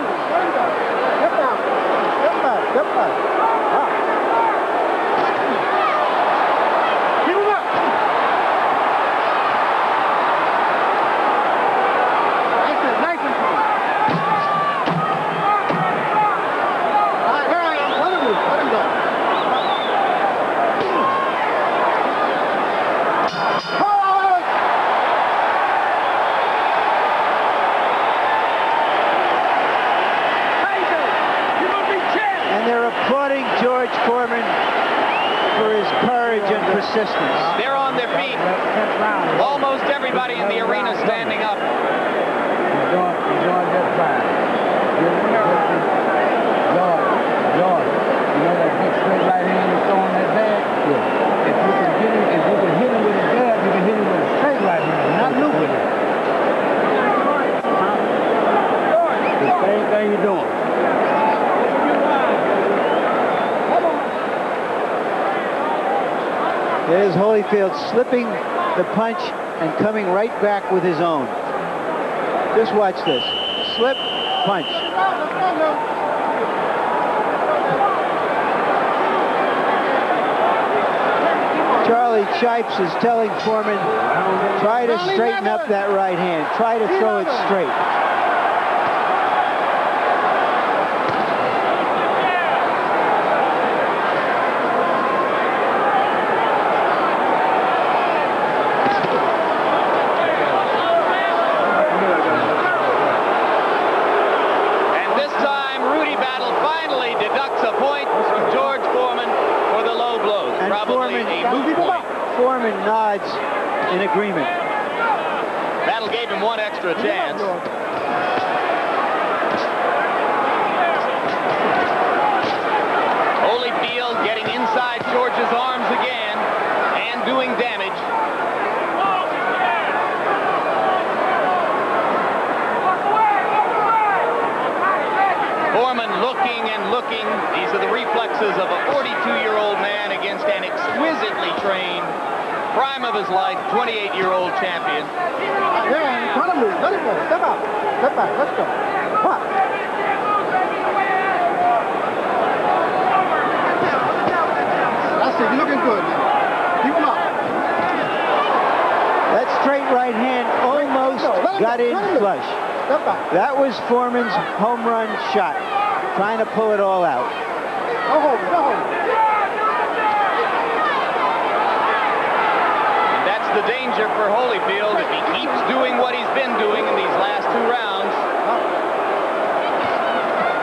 everybody in the arena standing up. He's doing just fine. George, you know that big straight right hand he's throwing that bag? Yeah. If you can hit him with a jab, you can hit him with a straight right hand, not looping it. The same thing you're doing. There's Holyfield slipping the punch and coming right back with his own. Just watch this. Slip, punch. Charlie Chipes is telling Foreman, try to straighten up that right hand. Try to throw it straight. Foreman nods in agreement. Battle gave him one extra chance. Holyfield getting inside George's arms again and doing damage. Foreman looking and looking. These are the reflexes of a 42-year-old man against an exquisitely trained, prime of his life, 28-year-old champion. Yeah, try to move. Let it go. Step out. Step back. Let's go. Pop. That's it. You're looking good now. Keep him up. That straight right hand almost got in flush. That was Foreman's home run shot, trying to pull it all out. Go home, go home. And that's the danger for Holyfield if he keeps doing what he's been doing in these last two rounds.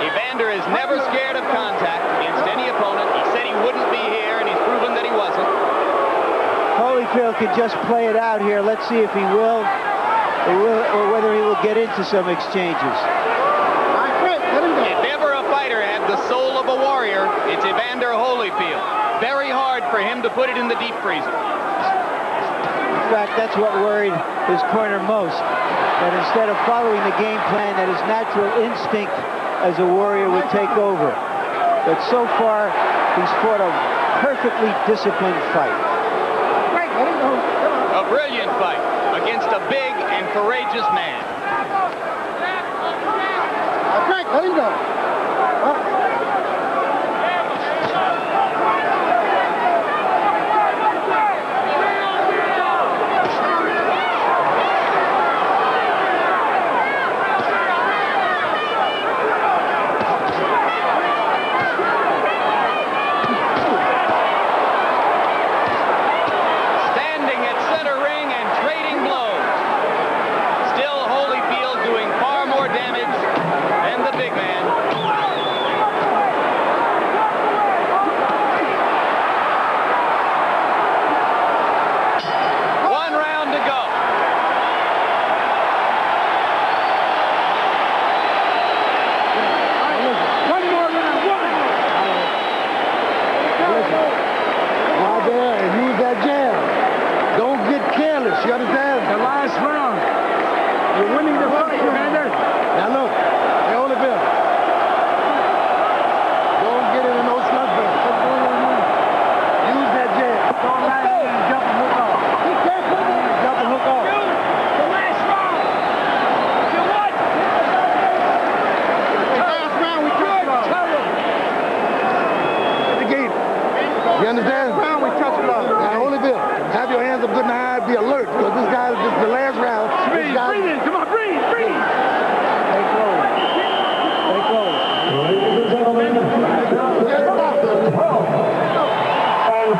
Evander is never scared of contact against any opponent. He said he wouldn't be here, and he's proven that he wasn't. Holyfield can just play it out here. Let's see if he will. Or whether he will get into some exchanges. If ever a fighter had the soul of a warrior, it's Evander Holyfield. Very hard for him to put it in the deep freezer. In fact, that's what worried his corner most. That instead of following the game plan, that his natural instinct as a warrior would take over. But so far, he's fought a perfectly disciplined fight. A brilliant fight against a big and courageous man. Frank, let him go. You understand? Round we touch gloves. Now, Holyfield, have your hands up good and high, be alert, because this guy, this is the last round. Breathe, breathe in. Come on, breathe, breathe. Stay close. Stay close. Ladies and gentlemen, and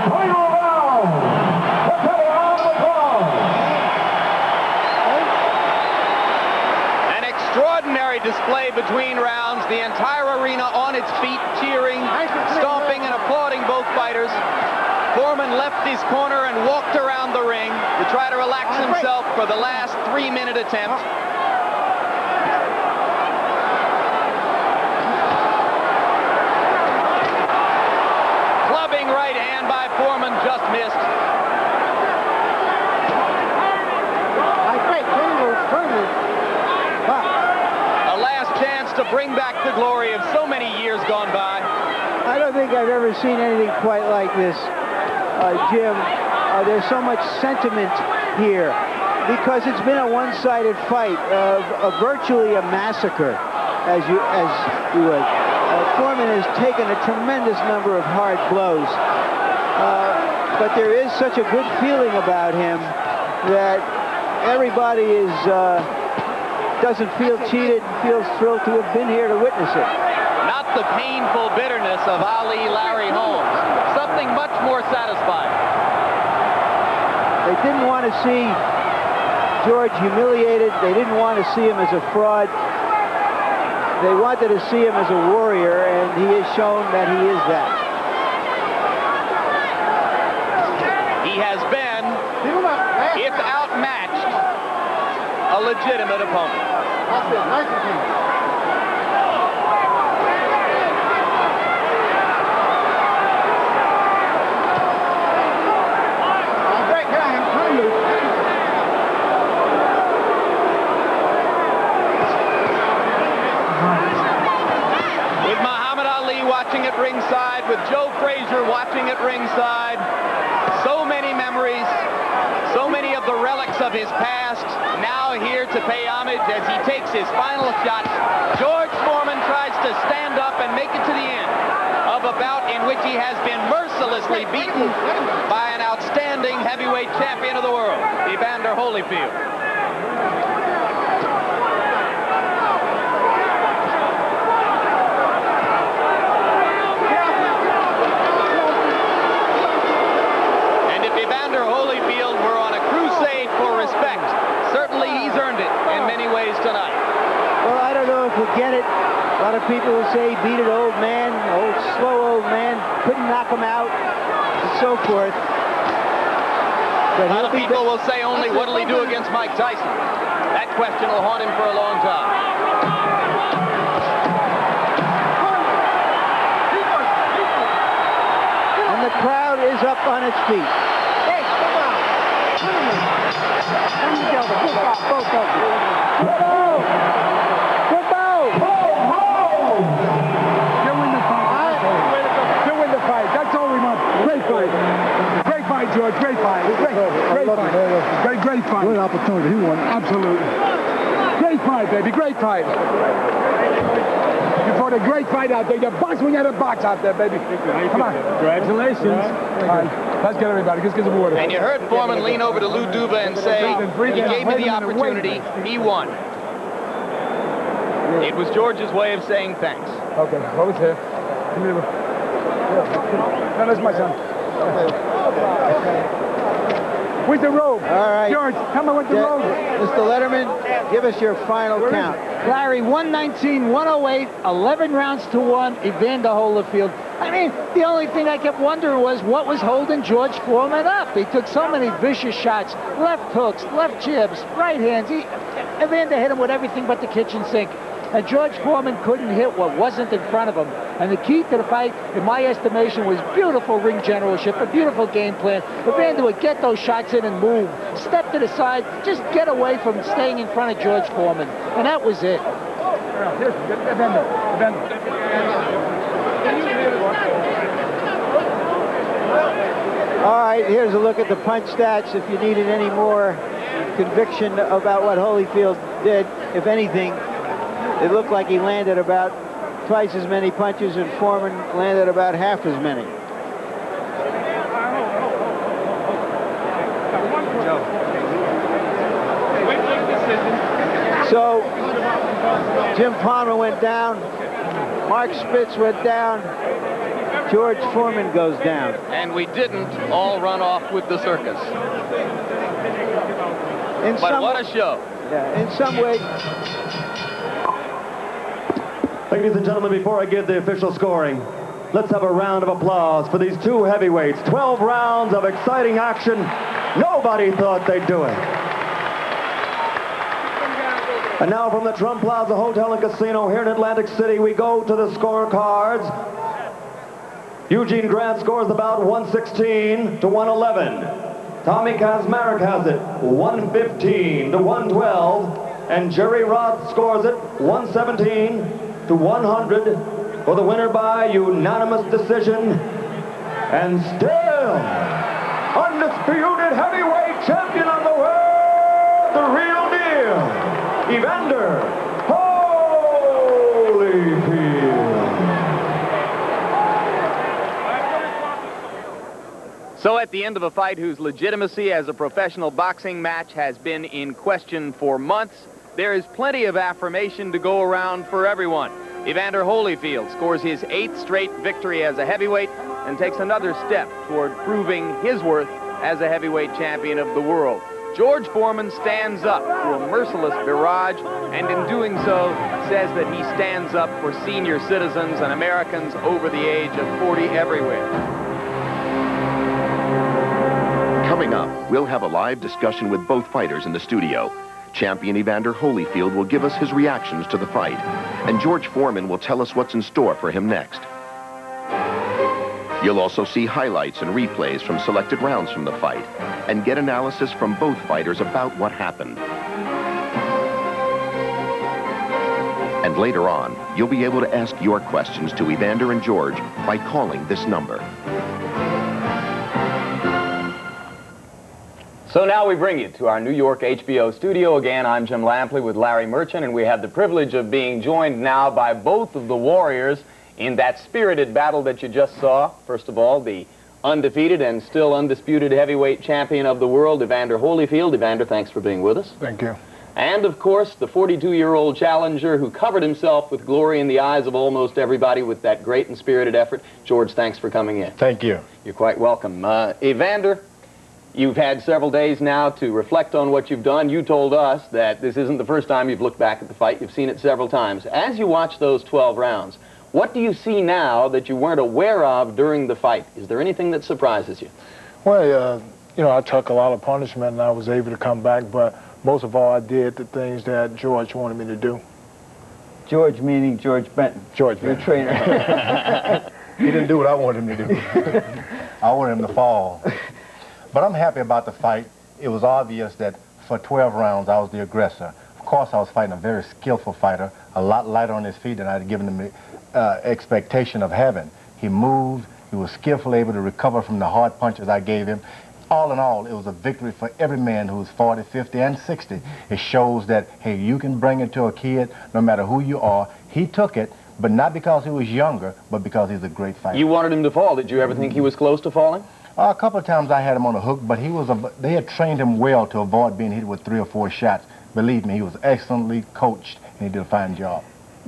final round. Let's have a round of applause. An extraordinary display between rounds. The entire arena on its feet, cheering, stomping, and applauding both fighters. Foreman left his corner and walked around the ring. The try to relax himself for the last 3-minute attempt. Clubbing right hand by Foreman, just missed. A last chance to bring back the glory of so many years gone by. I don't think I've ever seen anything quite like this, Jim. There's so much sentiment here because it's been a one-sided fight, virtually a massacre, as you would. Foreman has taken a tremendous number of hard blows, but there is such a good feeling about him that everybody doesn't feel cheated, feels thrilled to have been here to witness it. Not the painful bitterness of Ali Larry Holmes. Something much more satisfying. They didn't want to see George humiliated. They didn't want to see him as a fraud. They wanted to see him as a warrior, and he has shown that he is that. He has been, if outmatched, a legitimate opponent. With Muhammad Ali watching at ringside, with Joe Frazier watching at ringside, so many memories, so many of the relics of his past, now here to pay homage as he takes his final shot. George Foreman tries to stand up and make it to the end of a bout in which he has been mercilessly beaten by an outstanding heavyweight champion of the world, Evander Holyfield. Evander Holyfield were on a crusade for respect. Certainly he's earned it in many ways tonight. Well, I don't know if we get it. A lot of people will say, beat it, old man, old slow old man, couldn't knock him out, and so forth. But a lot of people will say only, what'll he do against Mike Tyson? That question will haunt him for a long time. And the crowd is up on its feet. Come together. Good bout, both of you. Good bout. You win the fight. You win the fight. That's all we want. Great fight. Great fight, George. Great fight. Great fight. Great fight. Good opportunity. He won. Absolutely. Great fight, baby. Great fight. You fought a great fight out there. You boxed when you had a box out there, baby. Come on. Congratulations. All right. Let's get everybody. Let's get some water. And you heard Foreman lean over to Lou Duva and say, he gave me the opportunity, he won. It was George's way of saying thanks. Okay, hold his hair. Give me the... No, that's my son. With the robe. All right. George, come on with the robe. Mr. Letterman, give us your final count. Larry, 119, 108, 11 rounds to 1, Evander Holyfield. I mean, the only thing I kept wondering was what was holding George Foreman up. He took so many vicious shots, left hooks, left jabs, right hands. Evander hit him with everything but the kitchen sink. And George Foreman couldn't hit what wasn't in front of him. And the key to the fight, in my estimation, was beautiful ring generalship, a beautiful game plan. Evander would get those shots in and move, step to the side, just get away from staying in front of George Foreman. And that was it. All right, here's a look at the punch stats. If you needed any more conviction about what Holyfield did, if anything, it looked like he landed about twice as many punches and Foreman landed about half as many. So Jim Palmer went down, Mark Spitz went down, George Foreman goes down. And we didn't all run off with the circus. But what a show. Yeah, in some way. Ladies and gentlemen, before I give the official scoring, let's have a round of applause for these two heavyweights. 12 rounds of exciting action Nobody thought they'd do it. And now from the Trump Plaza Hotel and Casino here in Atlantic City, we go to the scorecards. Eugene Grant scores the bout 116 to 111. Tommy Kazmarek has it 115 to 112. And Jerry Roth scores it 117 to 100 for the winner by unanimous decision. And still, undisputed heavyweight champion of the world, the real deal, Evander Holyfield. So at the end of a fight whose legitimacy as a professional boxing match has been in question for months, there is plenty of affirmation to go around for everyone. Evander Holyfield scores his 8th straight victory as a heavyweight and takes another step toward proving his worth as a heavyweight champion of the world. George Foreman stands up to a merciless barrage, and in doing so says that he stands up for senior citizens and Americans over the age of 40 everywhere. Coming up, we'll have a live discussion with both fighters in the studio. Champion Evander Holyfield will give us his reactions to the fight, and George Foreman will tell us what's in store for him next. You'll also see highlights and replays from selected rounds from the fight, and get analysis from both fighters about what happened. And later on, you'll be able to ask your questions to Evander and George by calling this number. So now we bring you to our New York HBO studio. Again, I'm Jim Lampley with Larry Merchant, and we have the privilege of being joined now by both of the warriors in that spirited battle that you just saw. First of all, the undefeated and still undisputed heavyweight champion of the world, Evander Holyfield. Evander, thanks for being with us. Thank you. And, of course, the 42-year-old challenger who covered himself with glory in the eyes of almost everybody with that great and spirited effort. George, thanks for coming in. Thank you. You're quite welcome. Evander, you've had several days now to reflect on what you've done. You told us that this isn't the first time you've looked back at the fight. You've seen it several times. As you watch those 12 rounds, what do you see now that you weren't aware of during the fight? Is there anything that surprises you? Well, you know, I took a lot of punishment and I was able to come back, but most of all, I did the things that George wanted me to do. George meaning George Benton. George your Benton. trainer. He didn't do what I wanted him to do. I wanted him to fall. But I'm happy about the fight. It was obvious that for 12 rounds, I was the aggressor. Of course, I was fighting a very skillful fighter, a lot lighter on his feet than I had given him the expectation of having. He moved. He was skillfully able to recover from the hard punches I gave him. All in all, it was a victory for every man who's 40, 50, and 60. It shows that, hey, you can bring it to a kid no matter who you are. He took it, but not because he was younger, but because he's a great fighter. You wanted him to fall. Did you ever think he was close to falling? A couple of times I had him on a hook, but they had trained him well to avoid being hit with 3 or 4 shots. Believe me, he was excellently coached, and he did a fine job.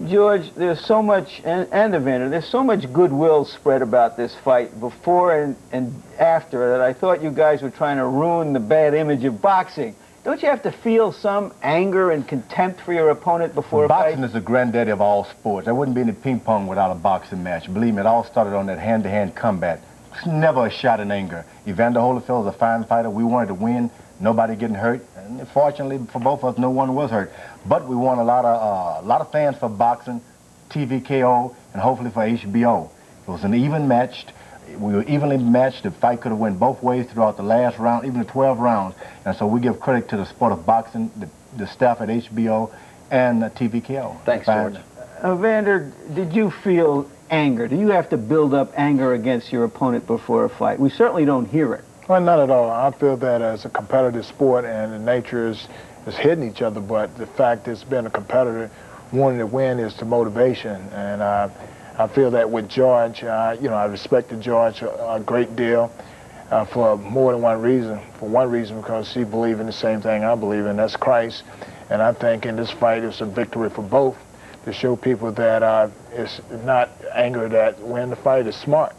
George, there's so much, and Evander, there's so much goodwill spread about this fight before and after that I thought you guys were trying to ruin the bad image of boxing. Don't you have to feel some anger and contempt for your opponent before a fight? Boxing is the granddaddy of all sports. There wouldn't be any ping pong without a boxing match. Believe me, it all started on that hand-to-hand combat. It's never a shot in anger. Evander Holyfield is a fine fighter. We wanted to win. Nobody getting hurt. And fortunately for both of us, no one was hurt. But we won a lot of fans for boxing, TVKO, and hopefully for HBO. It was an even match. We were evenly matched. The fight could have went both ways throughout the last round, even the 12 rounds. And so we give credit to the sport of boxing, the staff at HBO, and TVKO. Thanks, George. Evander, did you feel anger? Do you have to build up anger against your opponent before a fight? We certainly don't hear it. Well, not at all. I feel that as a competitive sport and the nature is hitting each other, but the fact it's been a competitor wanting to win is the motivation. And I feel that with George, you know, I respected George a great deal for more than one reason. For one reason, because he believed in the same thing I believe in, that's Christ. And I think in this fight, it's a victory for both to show people that it's not anger that win the fight, it's smarts.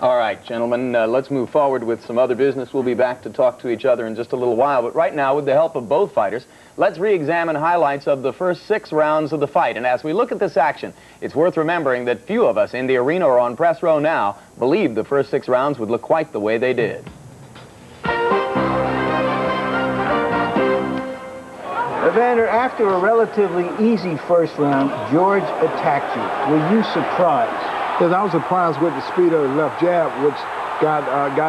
All right, gentlemen, let's move forward with some other business. We'll be back to talk to each other in just a little while. But right now, with the help of both fighters, let's re-examine highlights of the first 6 rounds of the fight. And as we look at this action, it's worth remembering that few of us in the arena or on press row now believed the first 6 rounds would look quite the way they did. Evander, after a relatively easy first round, George attacked you. Were you surprised? Yes, I was surprised with the speed of the left jab, which got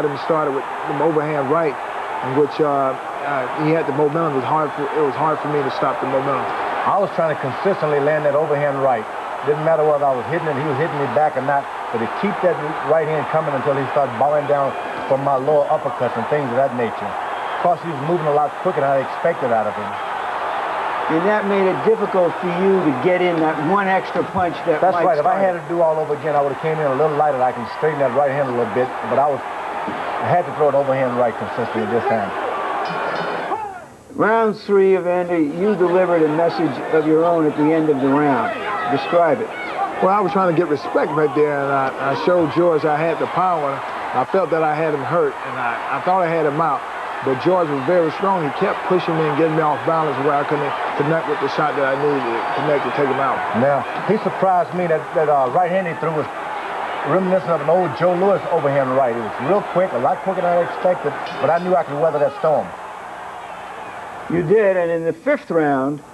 him started with the overhand right, in which he had the momentum. It was hard for me to stop the momentum. I was trying to consistently land that overhand right. Didn't matter whether I was hitting it, he was hitting me back or not, but to keep that right hand coming until he started bowing down from my lower uppercuts and things of that nature. Of course, he was moving a lot quicker than I expected out of him. And that made it difficult for you to get in that one extra punch that That's might right. If I start. had to do all over again, I would have came in a little lighter. I can straighten that right hand a little bit, but I had to throw an overhand right consistently this time. Round 3, Evander, you delivered a message of your own at the end of the round. Describe it. Well, I was trying to get respect right there, and I showed George I had the power. I felt that I had him hurt, and I thought I had him out. But George was very strong. He kept pushing me and getting me off balance where I couldn't connect with the shot that I needed to connect to take him out. Now, he surprised me that right hand he threw was reminiscent of an old Joe Louis overhand right. It was real quick, a lot quicker than I expected, but I knew I could weather that storm. You did, and in the 5th round,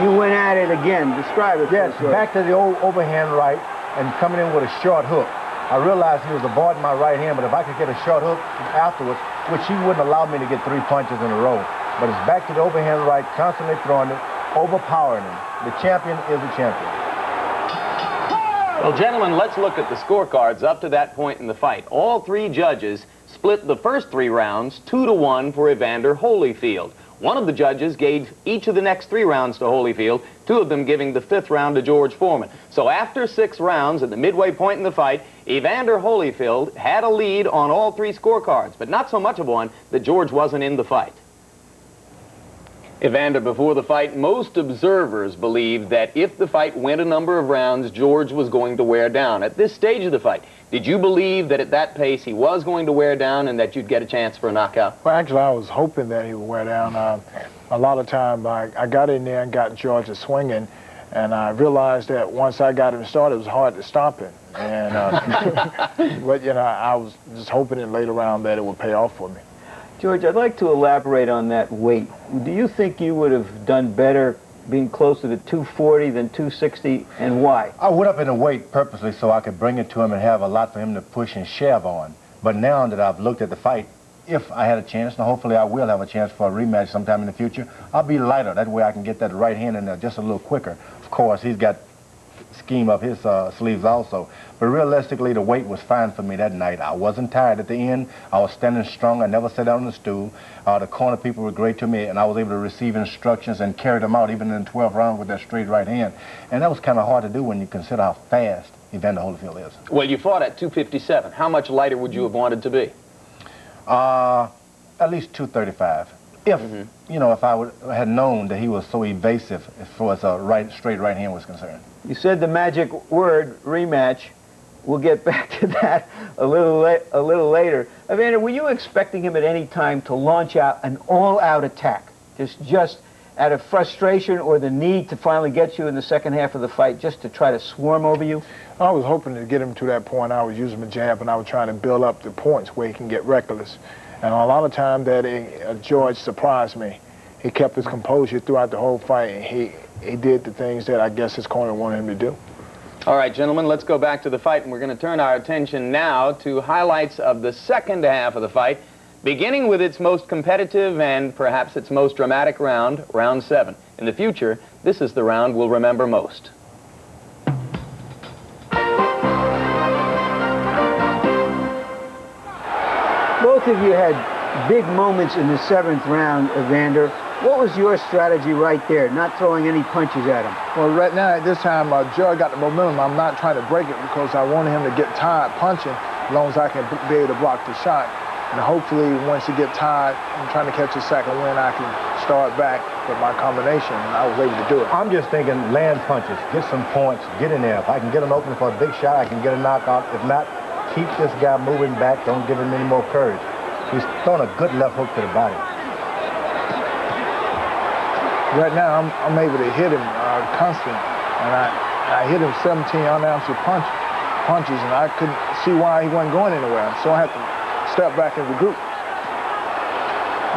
you went at it again. Describe it. Yes, back to the old overhand right and coming in with a short hook. I realized he was avoiding my right hand, but if I could get a short hook afterwards, which he wouldn't allow me to get 3 punches in a row. But it's back to the overhand right, constantly throwing it, overpowering him. The champion is the champion. Well, gentlemen, let's look at the scorecards up to that point in the fight. All 3 judges split the first 3 rounds 2-1 for Evander Holyfield. One of the judges gave each of the next 3 rounds to Holyfield, 2 of them giving the 5th round to George Foreman. So after 6 rounds, at the midway point in the fight, Evander Holyfield had a lead on all 3 scorecards, but not so much of one that George wasn't in the fight. Evander, before the fight, most observers believed that if the fight went a number of rounds, George was going to wear down. At this stage of the fight, did you believe that at that pace he was going to wear down and that you'd get a chance for a knockout? Well, actually, I was hoping that he would wear down. A lot of time, I got in there and got George swinging, and I realized that once I got him started, it was hard to stop him. And but you know, I was just hoping in later round that it would pay off for me. George, I'd like to elaborate on that weight. Do you think you would have done better being closer to 240 than 260, and why? I went up in the weight purposely so I could bring it to him and have a lot for him to push and shove on. But now that I've looked at the fight, if I had a chance, and hopefully I will have a chance for a rematch sometime in the future, I'll be lighter. That way I can get that right hand in there just a little quicker. Of course, he's got scheme up his sleeves also. But realistically, the weight was fine for me that night. I wasn't tired at the end. I was standing strong. I never sat down on the stool. The corner people were great to me, and I was able to receive instructions and carry them out even in the 12th round with that straight right hand. And that was kind of hard to do when you consider how fast Evander Holyfield is. Well, you fought at 257. How much lighter would you have wanted to be? At least 235. If, you know, if I had known that he was so evasive as far as a straight right hand was concerned. You said the magic word, rematch. We'll get back to that a little later. Evander, were you expecting him at any time to launch out an all-out attack? Just out of frustration or the need to finally get you in the second half of the fight just to try to swarm over you? I was hoping to get him to that point. I was using my jab, and I was trying to build up the points where he can get reckless. And a lot of time that George surprised me. He kept his composure throughout the whole fight, and he did the things that I guess his corner wanted him to do. All right, gentlemen, let's go back to the fight, and we're going to turn our attention now to highlights of the second half of the fight, beginning with its most competitive and perhaps its most dramatic round, round 7. In the future, this is the round we'll remember most. Both of you had big moments in the 7th round, Evander. What was your strategy right there, not throwing any punches at him? Well, right now, at this time, George got the momentum. I'm not trying to break it because I wanted him to get tired punching as long as I can be able to block the shot. And hopefully, once he gets tired and trying to catch a second win, I can start back with my combination, and I was able to do it. I'm just thinking land punches, get some points, get in there. If I can get him open for a big shot, I can get a knockout. If not, keep this guy moving back. Don't give him any more courage. He's throwing a good left hook to the body. Right now, I'm able to hit him constant, and I hit him 17 unanswered punches, and I couldn't see why he wasn't going anywhere. So I had to step back and regroup.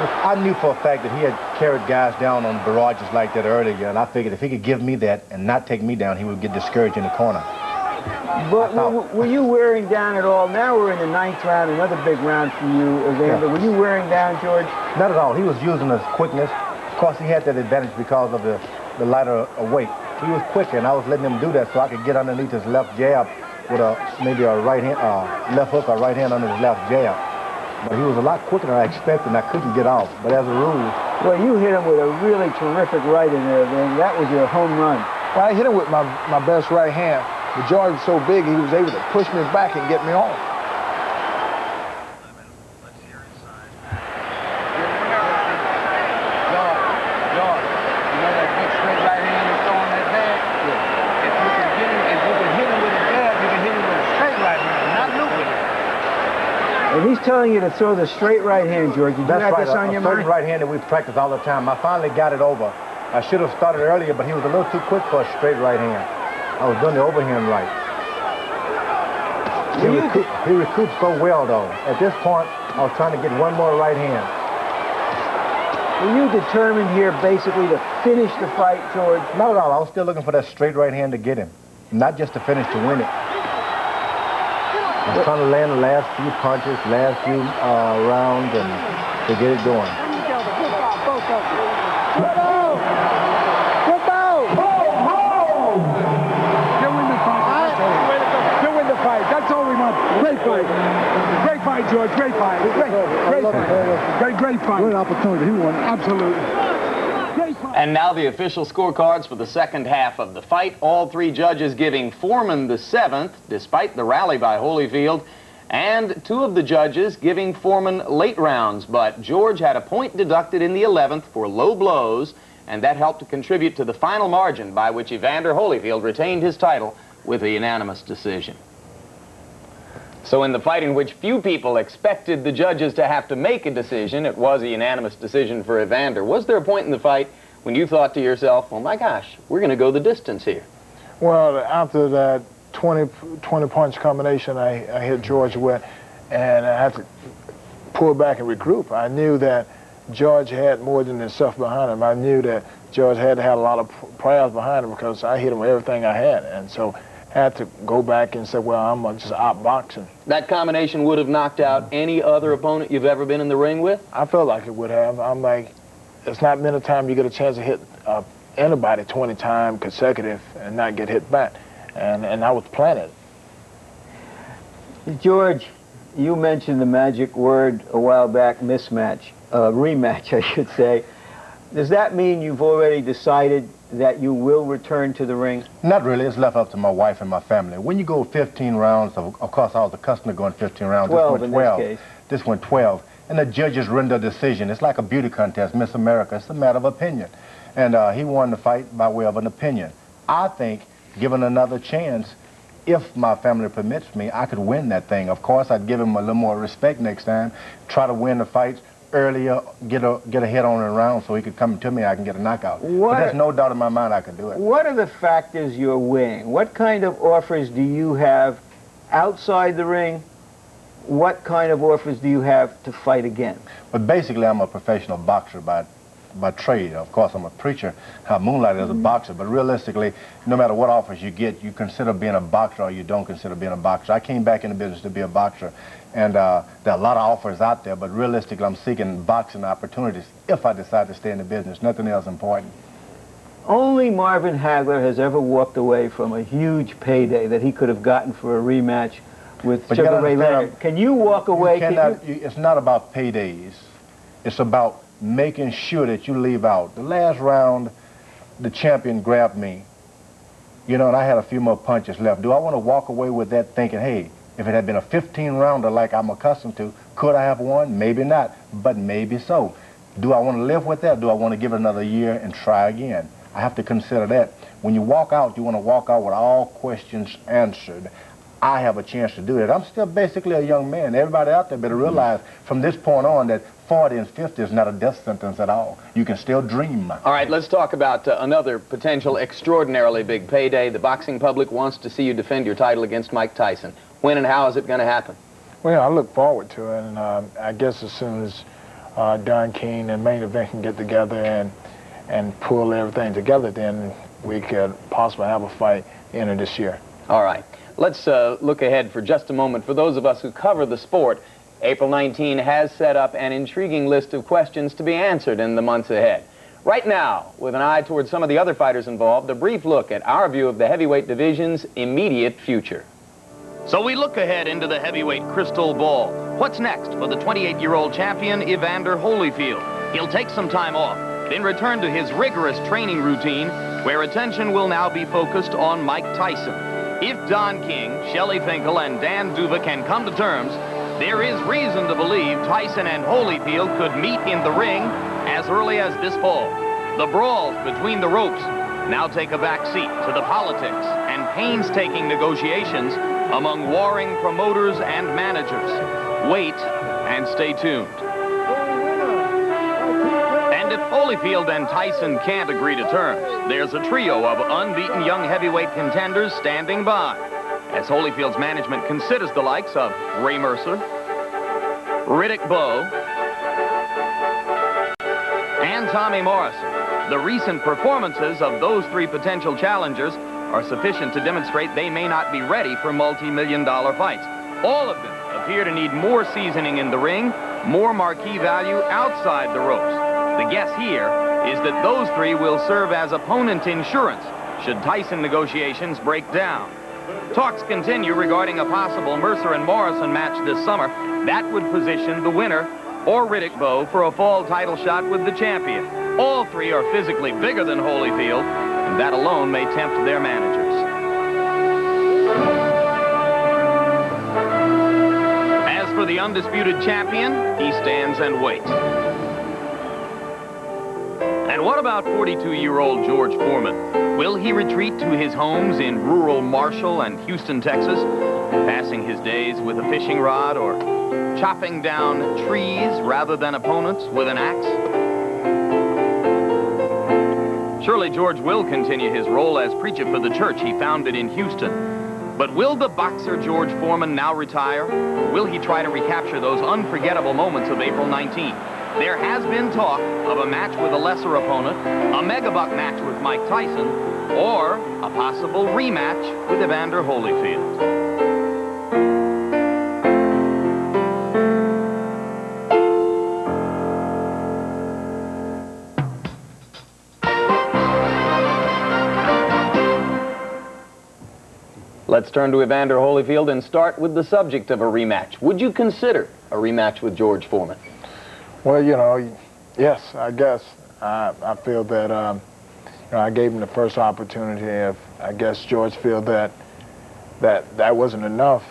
I knew for a fact that he had carried guys down on barrages like that earlier, and I figured if he could give me that and not take me down, he would get discouraged in the corner. But were you wearing down at all? Now we're in the 9th round, another big round for you, Evander. Yeah. Were you wearing down, George? Not at all. He was using his quickness. Of course, he had that advantage because of the lighter weight. He was quicker, and I was letting him do that so I could get underneath his left jab with maybe a right hand, left hook or right hand under his left jab. But he was a lot quicker than I expected, and I couldn't get off. But as a rule... Well, you hit him with a really terrific right in there, man. That was your home run. Well, I hit him with my best right hand. But George was so big, he was able to push me back and get me off. And he's telling you to throw the straight right hand, George. Did you have this on your mind? That's right hand that we practice all the time. I finally got it over. I should have started earlier, but he was a little too quick for a straight right hand. I was doing the overhand right. He recruits so well, though. At this point, I was trying to get one more right hand. Were you determined here basically to finish the fight, George? Not at all. I was still looking for that straight right hand to get him. Not just to finish, to win it. I was trying to land the last few punches, last few rounds, and to get it going. He'll win the fight. That's all we want. Great fight. Great fight, George. Great fight. Great fight. Great opportunity. He won. Absolutely. And now the official scorecards for the second half of the fight. All three judges giving Foreman the 7th, despite the rally by Holyfield, and 2 of the judges giving Foreman late rounds. But George had a point deducted in the 11th for low blows, and that helped to contribute to the final margin by which Evander Holyfield retained his title with a unanimous decision. So in the fight in which few people expected the judges to have to make a decision, it was a unanimous decision for Evander. Was there a point in the fight when you thought to yourself, oh my gosh, we're going to go the distance here? Well, after that 20 punch combination I hit George with, and I had to pull back and regroup. I knew that George had more than himself behind him. I knew that George had to have a lot of prayers behind him because I hit him with everything I had. And so I had to go back and say, well, I'm just outboxing. That combination would have knocked out any other opponent you've ever been in the ring with? I felt like it would have. I'm like, it's not many times you get a chance to hit anybody 20 times consecutive and not get hit back. And I was planning. George, you mentioned the magic word a while back, mismatch, rematch, I should say. Does that mean you've already decided that you will return to the ring? Not really. It's left up to my wife and my family. When you go 15 rounds, of course I was accustomed to going 15 rounds. 12 in this case. This went 12. And the judges render a decision. It's like a beauty contest, Miss America. It's a matter of opinion. And he won the fight by way of an opinion. I think, given another chance, if my family permits me, I could win that thing. Of course, I'd give him a little more respect next time, try to win the fights earlier, get a hit on a round so he could come to me, I can get a knockout. But there's no doubt in my mind I could do it. What are the factors you're weighing? What kind of offers do you have outside the ring? What kind of offers do you have to fight again? But basically, I'm a professional boxer by trade. Of course, I'm a preacher. I moonlight as a boxer, but realistically, no matter what offers you get, you consider being a boxer or you don't consider being a boxer. I came back in the business to be a boxer, and there are a lot of offers out there, but realistically, I'm seeking boxing opportunities if I decide to stay in the business. Nothing else important. Only Marvin Hagler has ever walked away from a huge payday that he could have gotten for a rematch with Sugar Ray Leonard. Can you walk away? It's not about paydays. It's about making sure that you leave out. The last round, the champion grabbed me, you know, and I had a few more punches left. Do I want to walk away with that thinking, hey, if it had been a 15-rounder like I'm accustomed to, could I have won? Maybe not, but maybe so. Do I want to live with that? Do I want to give it another year and try again? I have to consider that. When you walk out, you want to walk out with all questions answered. I have a chance to do that. I'm still basically a young man. Everybody out there better realize from this point on that 40 and 50 is not a death sentence at all. You can still dream. All right, let's talk about another potential extraordinarily big payday. The boxing public wants to see you defend your title against Mike Tyson. When and how is it going to happen? Well, I look forward to it, and I guess as soon as Don King and main event can get together and pull everything together, then we could possibly have a fight end of this year. All right. Let's look ahead for just a moment. For those of us who cover the sport, April 19 has set up an intriguing list of questions to be answered in the months ahead. Right now, with an eye towards some of the other fighters involved, a brief look at our view of the heavyweight division's immediate future. So we look ahead into the heavyweight crystal ball. What's next for the 28-year-old champion, Evander Holyfield? He'll take some time off, then return to his rigorous training routine, where attention will now be focused on Mike Tyson. If Don King, Shelley Finkel, and Dan Duva can come to terms, there is reason to believe Tyson and Holyfield could meet in the ring as early as this fall. The brawls between the ropes now take a back seat to the politics and painstaking negotiations among warring promoters and managers. Wait and stay tuned. And if Holyfield and Tyson can't agree to terms, there's a trio of unbeaten young heavyweight contenders standing by, as Holyfield's management considers the likes of Ray Mercer, Riddick Bowe, and Tommy Morrison. The recent performances of those three potential challengers are sufficient to demonstrate they may not be ready for multi-million-dollar fights. All of them appear to need more seasoning in the ring, more marquee value outside the ropes. The guess here is that those three will serve as opponent insurance should Tyson negotiations break down. Talks continue regarding a possible Mercer and Morrison match this summer. That would position the winner or Riddick Bowe for a fall title shot with the champion. All three are physically bigger than Holyfield, and that alone may tempt their managers. As for the undisputed champion, he stands and waits. And what about 42-year-old George Foreman? Will he retreat to his homes in rural Marshall and Houston, Texas, passing his days with a fishing rod or chopping down trees rather than opponents with an axe? Surely George will continue his role as preacher for the church he founded in Houston. But will the boxer George Foreman now retire? Or will he try to recapture those unforgettable moments of April 19? There has been talk of a match with a lesser opponent, a megabuck match with Mike Tyson, or a possible rematch with Evander Holyfield. Let's turn to Evander Holyfield and start with the subject of a rematch. Would you consider a rematch with George Foreman? Well, you know, yes, I guess. I feel that, you know, I gave him the first opportunity. If I guess George feel that wasn't enough,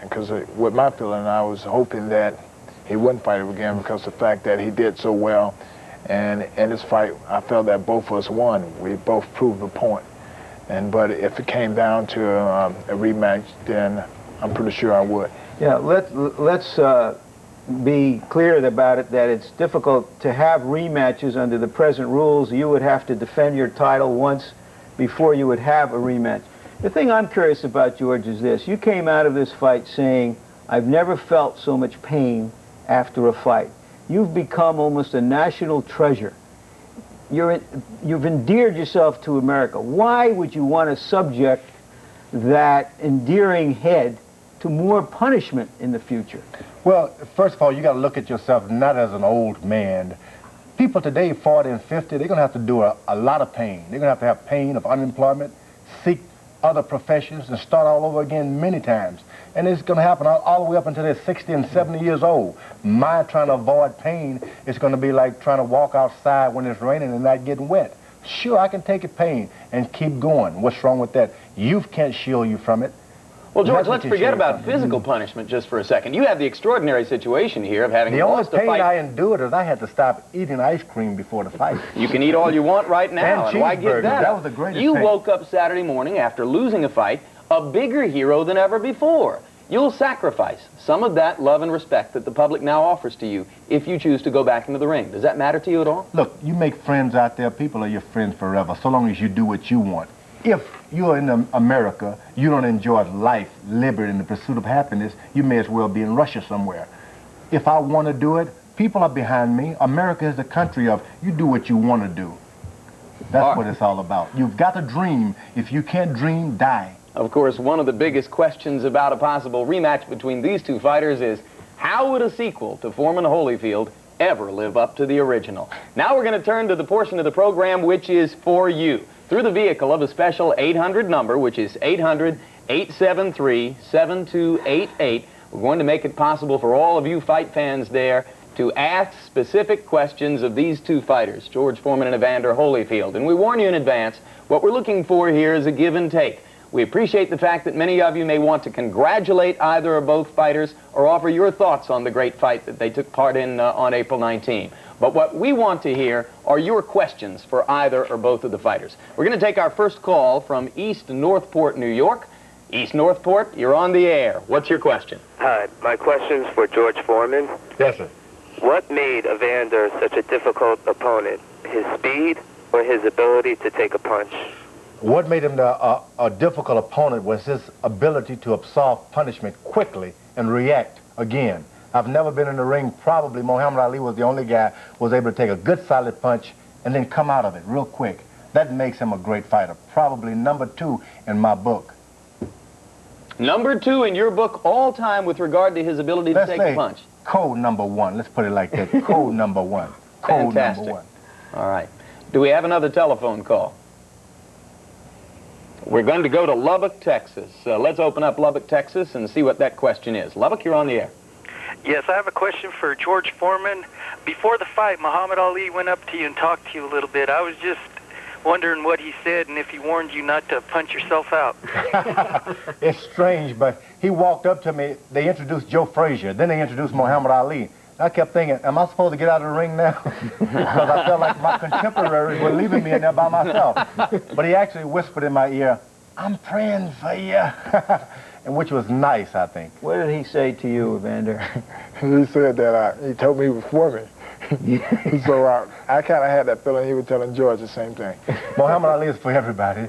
because with my feeling, I was hoping that he wouldn't fight him again because the fact that he did so well. And in this fight, I felt that both of us won. We both proved the point. But if it came down to a rematch, then I'm pretty sure I would. Yeah, let's be clear about it, that it's difficult to have rematches under the present rules. You would have to defend your title once before you would have a rematch. The thing I'm curious about, George, is this. You came out of this fight saying, I've never felt so much pain after a fight. You've become almost a national treasure. You've endeared yourself to America. Why would you want to subject that endearing head to more punishment in the future? Well, first of all, you got to look at yourself not as an old man. People today, 40 and 50, they're going to have to do a lot of pain. They're going to have pain of unemployment, seek other professions, and start all over again many times. And it's going to happen all the way up until they're 60 and 70 years old. My trying to avoid pain is going to be like trying to walk outside when it's raining and not getting wet. Sure, I can take a pain and keep going. What's wrong with that? Youth can't shield you from it. Well, George, let's forget about physical punishment just for a second. You have the extraordinary situation here of having lost a fight. The only pain I endured is I had to stop eating ice cream before the fight. You can eat all you want right now, and why give that up? Was the greatest You pain. woke up Saturday morning after losing a fight, a bigger hero than ever before. You'll sacrifice some of that love and respect that the public now offers to you if you choose to go back into the ring. Does that matter to you at all? Look, you make friends out there. People are your friends forever, so long as you do what you want. If you're in America, you don't enjoy life, liberty, and the pursuit of happiness, you may as well be in Russia somewhere. If I want to do it, People are behind me. America is the country of you do what you want to do. That's what it's all about. You've got to dream. If you can't dream, die. Of course, one of the biggest questions about a possible rematch between these two fighters is, how would a sequel to Foreman Holyfield ever live up to the original? Now we're going to turn to the portion of the program which is for you, through the vehicle of a special 800 number, which is 800-873-7288. We're going to make it possible for all of you fight fans there to ask specific questions of these two fighters, George Foreman and Evander Holyfield. And we warn you in advance, what we're looking for here is a give and take. We appreciate the fact that many of you may want to congratulate either or both fighters or offer your thoughts on the great fight that they took part in on April 19. But what we want to hear are your questions for either or both of the fighters. We're going to take our first call from East Northport, New York. East Northport, you're on the air. What's your question? Hi, my question's for George Foreman. Yes, sir. What made Evander such a difficult opponent? His speed or his ability to take a punch? What made him a difficult opponent was his ability to absorb punishment quickly and react again. I've never been in the ring. Probably Muhammad Ali was the only guy who was able to take a good solid punch and then come out of it real quick. That makes him a great fighter. Probably number 2 in my book. Number 2 in your book all time with regard to his ability to take a punch. Code number 1. Let's put it like that. Code number 1. Code Fantastic. number 1. All right. Do we have another telephone call? We're going to go to Lubbock, Texas. Let's open up Lubbock, Texas and see what that question is. Lubbock, you're on the air. Yes, I have a question for George Foreman. Before the fight, Muhammad Ali went up to you and talked to you a little bit. I was just wondering what he said and if he warned you not to punch yourself out. It's strange, but he walked up to me. They introduced Joe Frazier. Then they introduced Muhammad Ali. I kept thinking, am I supposed to get out of the ring now? Because I felt like my contemporaries were leaving me in there by myself. But he actually whispered in my ear, I'm praying for you. And which was nice, I think. What did he say to you, Evander? He said that he told me he was for me. So I kind of had that feeling he was telling George the same thing. Muhammad Ali is for everybody.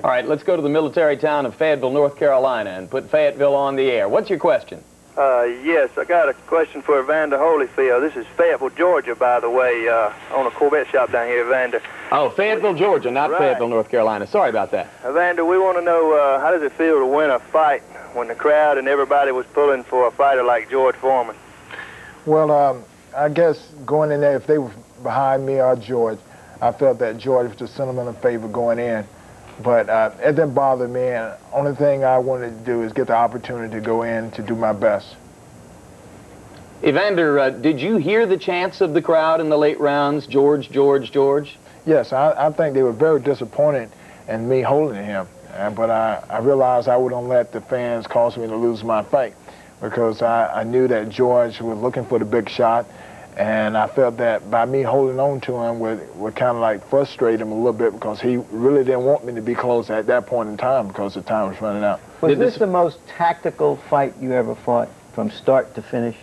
All right, let's go to the military town of Fayetteville, North Carolina, and put Fayetteville on the air. What's your question? Yes, I got a question for Evander Holyfield. This is Fayetteville, Georgia, by the way, on a Corvette shop down here, Evander. Oh, Fayetteville, Georgia, not Fayetteville, North Carolina. Sorry about that. Evander, we want to know how does it feel to win a fight when the crowd and everybody was pulling for a fighter like George Foreman? Well, I guess going in there, if they were behind me or George, I felt that George was the sentimental favor going in. But it didn't bother me, and the only thing I wanted to do is get the opportunity to go in to do my best. Evander, did you hear the chants of the crowd in the late rounds, George, George, George? Yes, I think they were very disappointed in me holding him. But I realized I wouldn't let the fans cause me to lose my fight because I knew that George was looking for the big shot. And I felt that by me holding on to him would kind of like frustrate him a little bit because he really didn't want me to be close at that point in time because the time was running out. Was this the most tactical fight you ever fought from start to finish?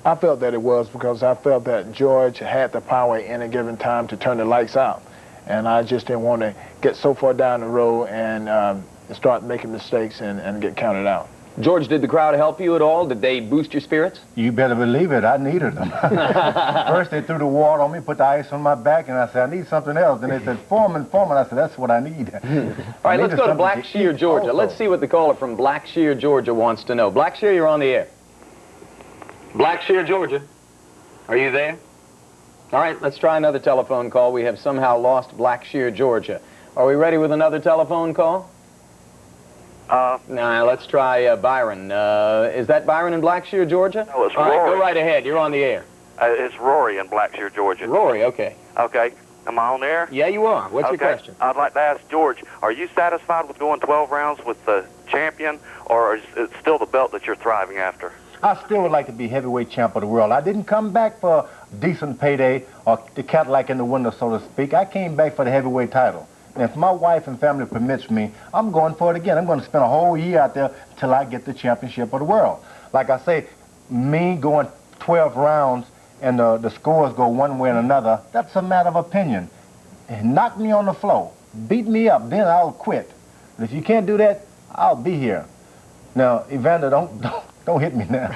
I felt that it was because I felt that George had the power at any given time to turn the lights out. And I just didn't want to get so far down the road and start making mistakes and get counted out. George, did the crowd help you at all? Did they boost your spirits? You better believe it. I needed them. First, they threw the water on me, put the ice on my back, and I said, I need something else. Then they said, Foreman, Foreman. I said, that's what I need. All right, let's go to Blackshear, Georgia. Also, let's see what the caller from Blackshear, Georgia wants to know. Blackshear, you're on the air. Blackshear, Georgia. Are you there? All right, let's try another telephone call. We have somehow lost Blackshear, Georgia. Are we ready with another telephone call? Nah, let's try Byron. Is that Byron in Blackshear, Georgia? No, it's All Rory. right, go right ahead. You're on the air. It's Rory in Blackshear, Georgia. Rory, okay. Okay. Am I on the air? Yeah, you are. What's your question? I'd like to ask George, are you satisfied with going 12 rounds with the champion, or is it still the belt that you're thriving after? I still would like to be heavyweight champ of the world. I didn't come back for a decent payday or the Cadillac in the window, so to speak. I came back for the heavyweight title. And if my wife and family permits me, I'm going for it again. I'm going to spend a whole year out there till I get the championship of the world. Like I say, me going 12 rounds and the scores go one way or another, that's a matter of opinion. Knock me on the floor, beat me up, then I'll quit. But if you can't do that, I'll be here. Now, Evander, Don't hit me now.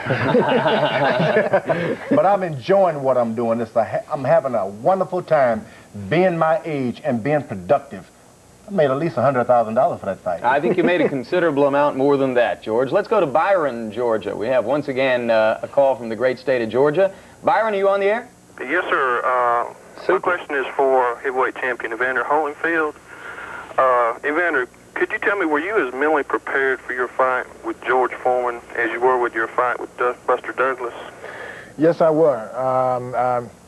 But I'm enjoying what I'm doing. I'm having a wonderful time being my age and being productive. I made at least $100,000 for that fight. I think you made a considerable amount more than that, George. Let's go to Byron, Georgia. We have, once again, a call from the great state of Georgia. Byron, are you on the air? Yes, sir. My question is for heavyweight champion Evander Holyfield. Evander, could you tell me, were you as mentally prepared for your fight with George Foreman as you were with your fight with Buster Douglas? Yes, I were.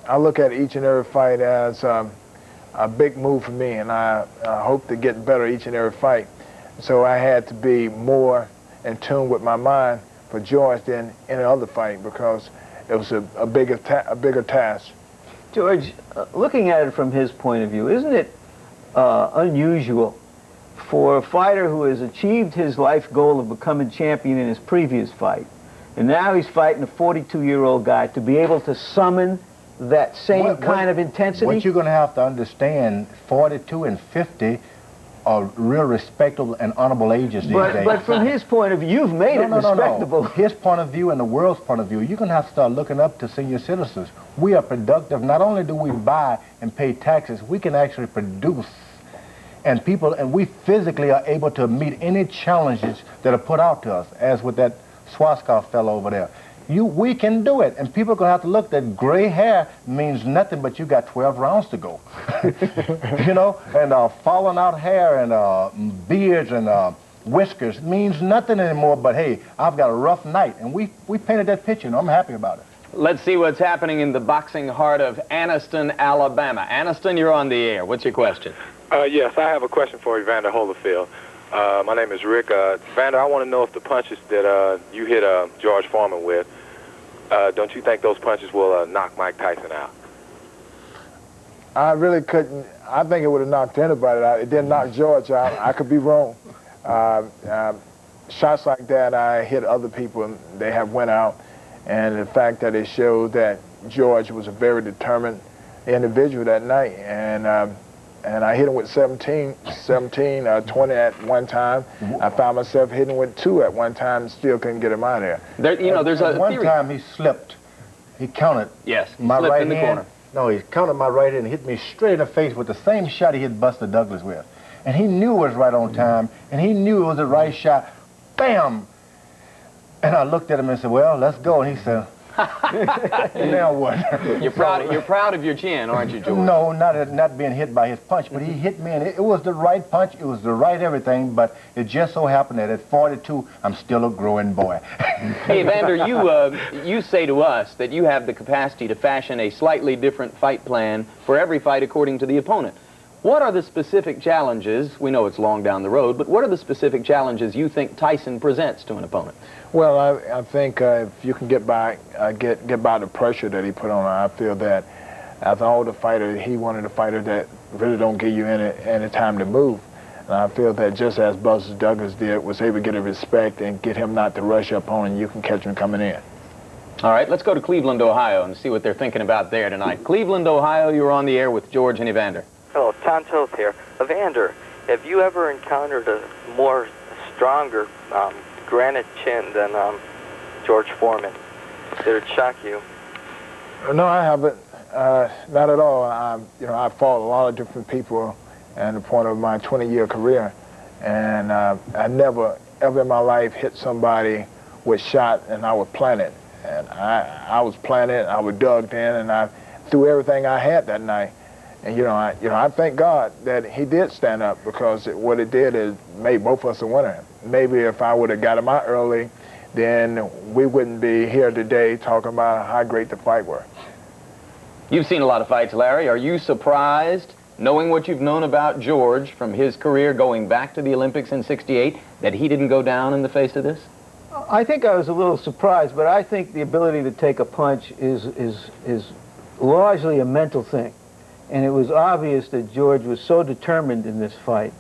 I look at each and every fight as a big move for me, and I hope to get better each and every fight. So I had to be more in tune with my mind for George than any other fight, because it was a bigger task. George, looking at it from his point of view, isn't it unusual for a fighter who has achieved his life goal of becoming champion in his previous fight, and now he's fighting a 42-year-old guy, to be able to summon that same kind of intensity? What you're going to have to understand, 42 and 50 are real respectable and honorable ages these days. But from his point of view, you've made it respectable. No. His point of view and the world's point of view, you're going to have to start looking up to senior citizens. We are productive. Not only do we buy and pay taxes, we can actually produce. And we physically are able to meet any challenges that are put out to us, as with that Swaskov fellow over there. We can do it, and people are going to have to look that gray hair means nothing, but you got 12 rounds to go. You know, and falling out hair and beards and whiskers means nothing anymore, but hey, I've got a rough night, and we painted that picture, and I'm happy about it. Let's see what's happening in the boxing heart of Anniston, Alabama. Anniston, you're on the air. What's your question? Yes, I have a question for Evander Holyfield. My name is Rick. Evander, I want to know if the punches that you hit George Foreman with, don't you think those punches will knock Mike Tyson out? I really couldn't. I think it would have knocked anybody out. It didn't knock George out. I could be wrong. Shots like that, I hit other people, and they have went out. And the fact that it showed that George was a very determined individual that night. And I hit him with 17, 20 at one time. I found myself hitting with 2 at one time and still couldn't get him out of there. There's one time he slipped. He counted. Yes, he my slipped right in the hand. corner. No, he counted my right hand and hit me straight in the face with the same shot he hit Buster Douglas with. And he knew it was right on time, and he knew it was the right shot. Bam! And I looked at him and said, well, let's go. And he said, now what? You're proud of your chin, aren't you, George? No, not being hit by his punch, but he hit me, and it was the right punch, it was the right everything, but it just so happened that at 42, I'm still a growing boy. Hey, Evander, you say to us that you have the capacity to fashion a slightly different fight plan for every fight according to the opponent. What are the specific challenges? We know it's long down the road, but what are the specific challenges you think Tyson presents to an opponent? Well, I think if you can get by the pressure that he put on, I feel that as an older fighter, he wanted a fighter that really don't give you any time to move. And I feel that just as Buster Douglas did, was able to get a respect and get him not to rush up on, and you can catch him coming in. All right, let's go to Cleveland, Ohio, and see what they're thinking about there tonight. Cleveland, Ohio, you're on the air with George and Evander. Hello, Tom Tilth here. Evander, have you ever encountered a more stronger granite chin than George Foreman? Did it shock you? No, I haven't. Not at all. I fought a lot of different people at the point of my 20-year career, and I never, ever in my life hit somebody with shot and I was planted. And I was planted, I was dug in, and I threw everything I had that night. And I thank God that he did stand up, because what it did is made both of us a winner. Maybe if I would have got him out early, then we wouldn't be here today talking about how great the fight were. You've seen a lot of fights, Larry. Are you surprised, knowing what you've known about George from his career going back to the Olympics in '68, that he didn't go down in the face of this? I think I was a little surprised, but I think the ability to take a punch is largely a mental thing. And it was obvious that George was so determined in this fight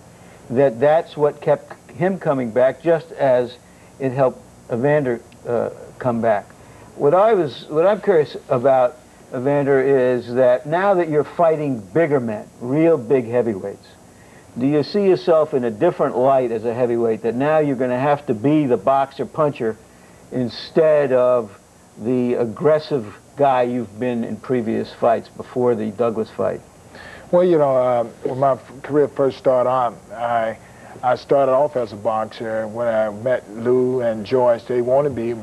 that that's what kept him coming back, just as it helped Evander come back. What I'm curious about, Evander, is that now that you're fighting bigger men, real big heavyweights, do you see yourself in a different light as a heavyweight, that now you're going to have to be the boxer puncher instead of the aggressive guy you've been in previous fights before the Douglas fight? Well, you know, when my career first started out, I started off as a boxer. When I met Lou and Joyce, they wanted me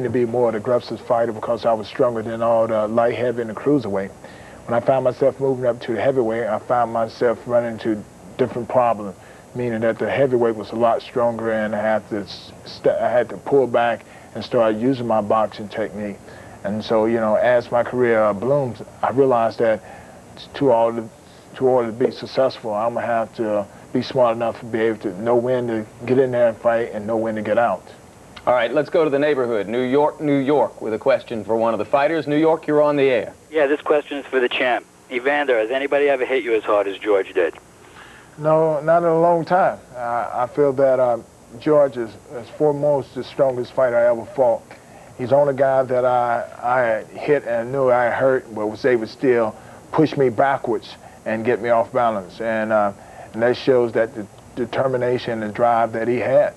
to be more of the aggressive fighter because I was stronger than all the light, heavy, and the cruiserweight. When I found myself moving up to the heavyweight, I found myself running into different problems, meaning that the heavyweight was a lot stronger, and I had to pull back and start using my boxing technique. And so, you know, as my career bloomed, I realized that to order to be successful, I'm gonna have to be smart enough to be able to know when to get in there and fight and know when to get out. All right, let's go to the neighborhood. New York, with a question for one of the fighters. New York, you're on the air. Yeah, this question is for the champ. Evander, has anybody ever hit you as hard as George did? No, not in a long time. I feel that George is foremost the strongest fighter I ever fought. He's the only guy that I hit and knew I hurt, but was able to still push me backwards and get me off balance. And that shows that the determination and drive that he had.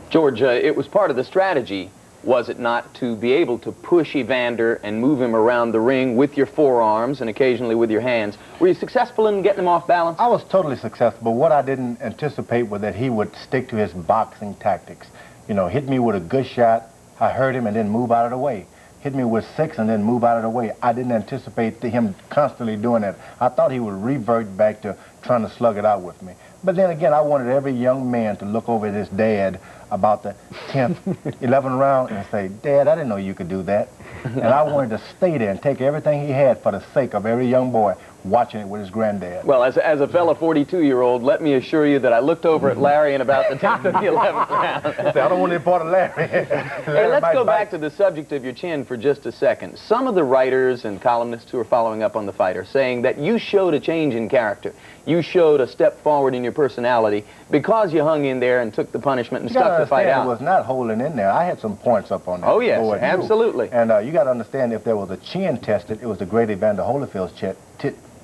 George, it was part of the strategy, was it not, to be able to push Evander and move him around the ring with your forearms and occasionally with your hands? Were you successful in getting him off balance? I was totally successful, but what I didn't anticipate was that he would stick to his boxing tactics. You know, hit me with a good shot, I hurt him and then move out of the way. Hit me with 6 and then move out of the way. I didn't anticipate him constantly doing that. I thought he would revert back to trying to slug it out with me. But then again, I wanted every young man to look over at his dad about the 10th, 11th round and say, Dad, I didn't know you could do that. And I wanted to stay there and take everything he had for the sake of every young boy watching it with his granddad. Well, as a fellow 42-year-old, let me assure you that I looked over at Larry in about the 10th and the 11th round. I don't want any part of Larry. Hey, let's go back to the subject of your chin for just a second. Some of the writers and columnists who are following up on the fight are saying that you showed a change in character. You showed a step forward in your personality because you hung in there and took the punishment and stuck the fight out. It was not holding in there. I had some points up on that. Oh, yes, absolutely. And you got to understand, if there was a chin tested, it was the great Evander Holyfield's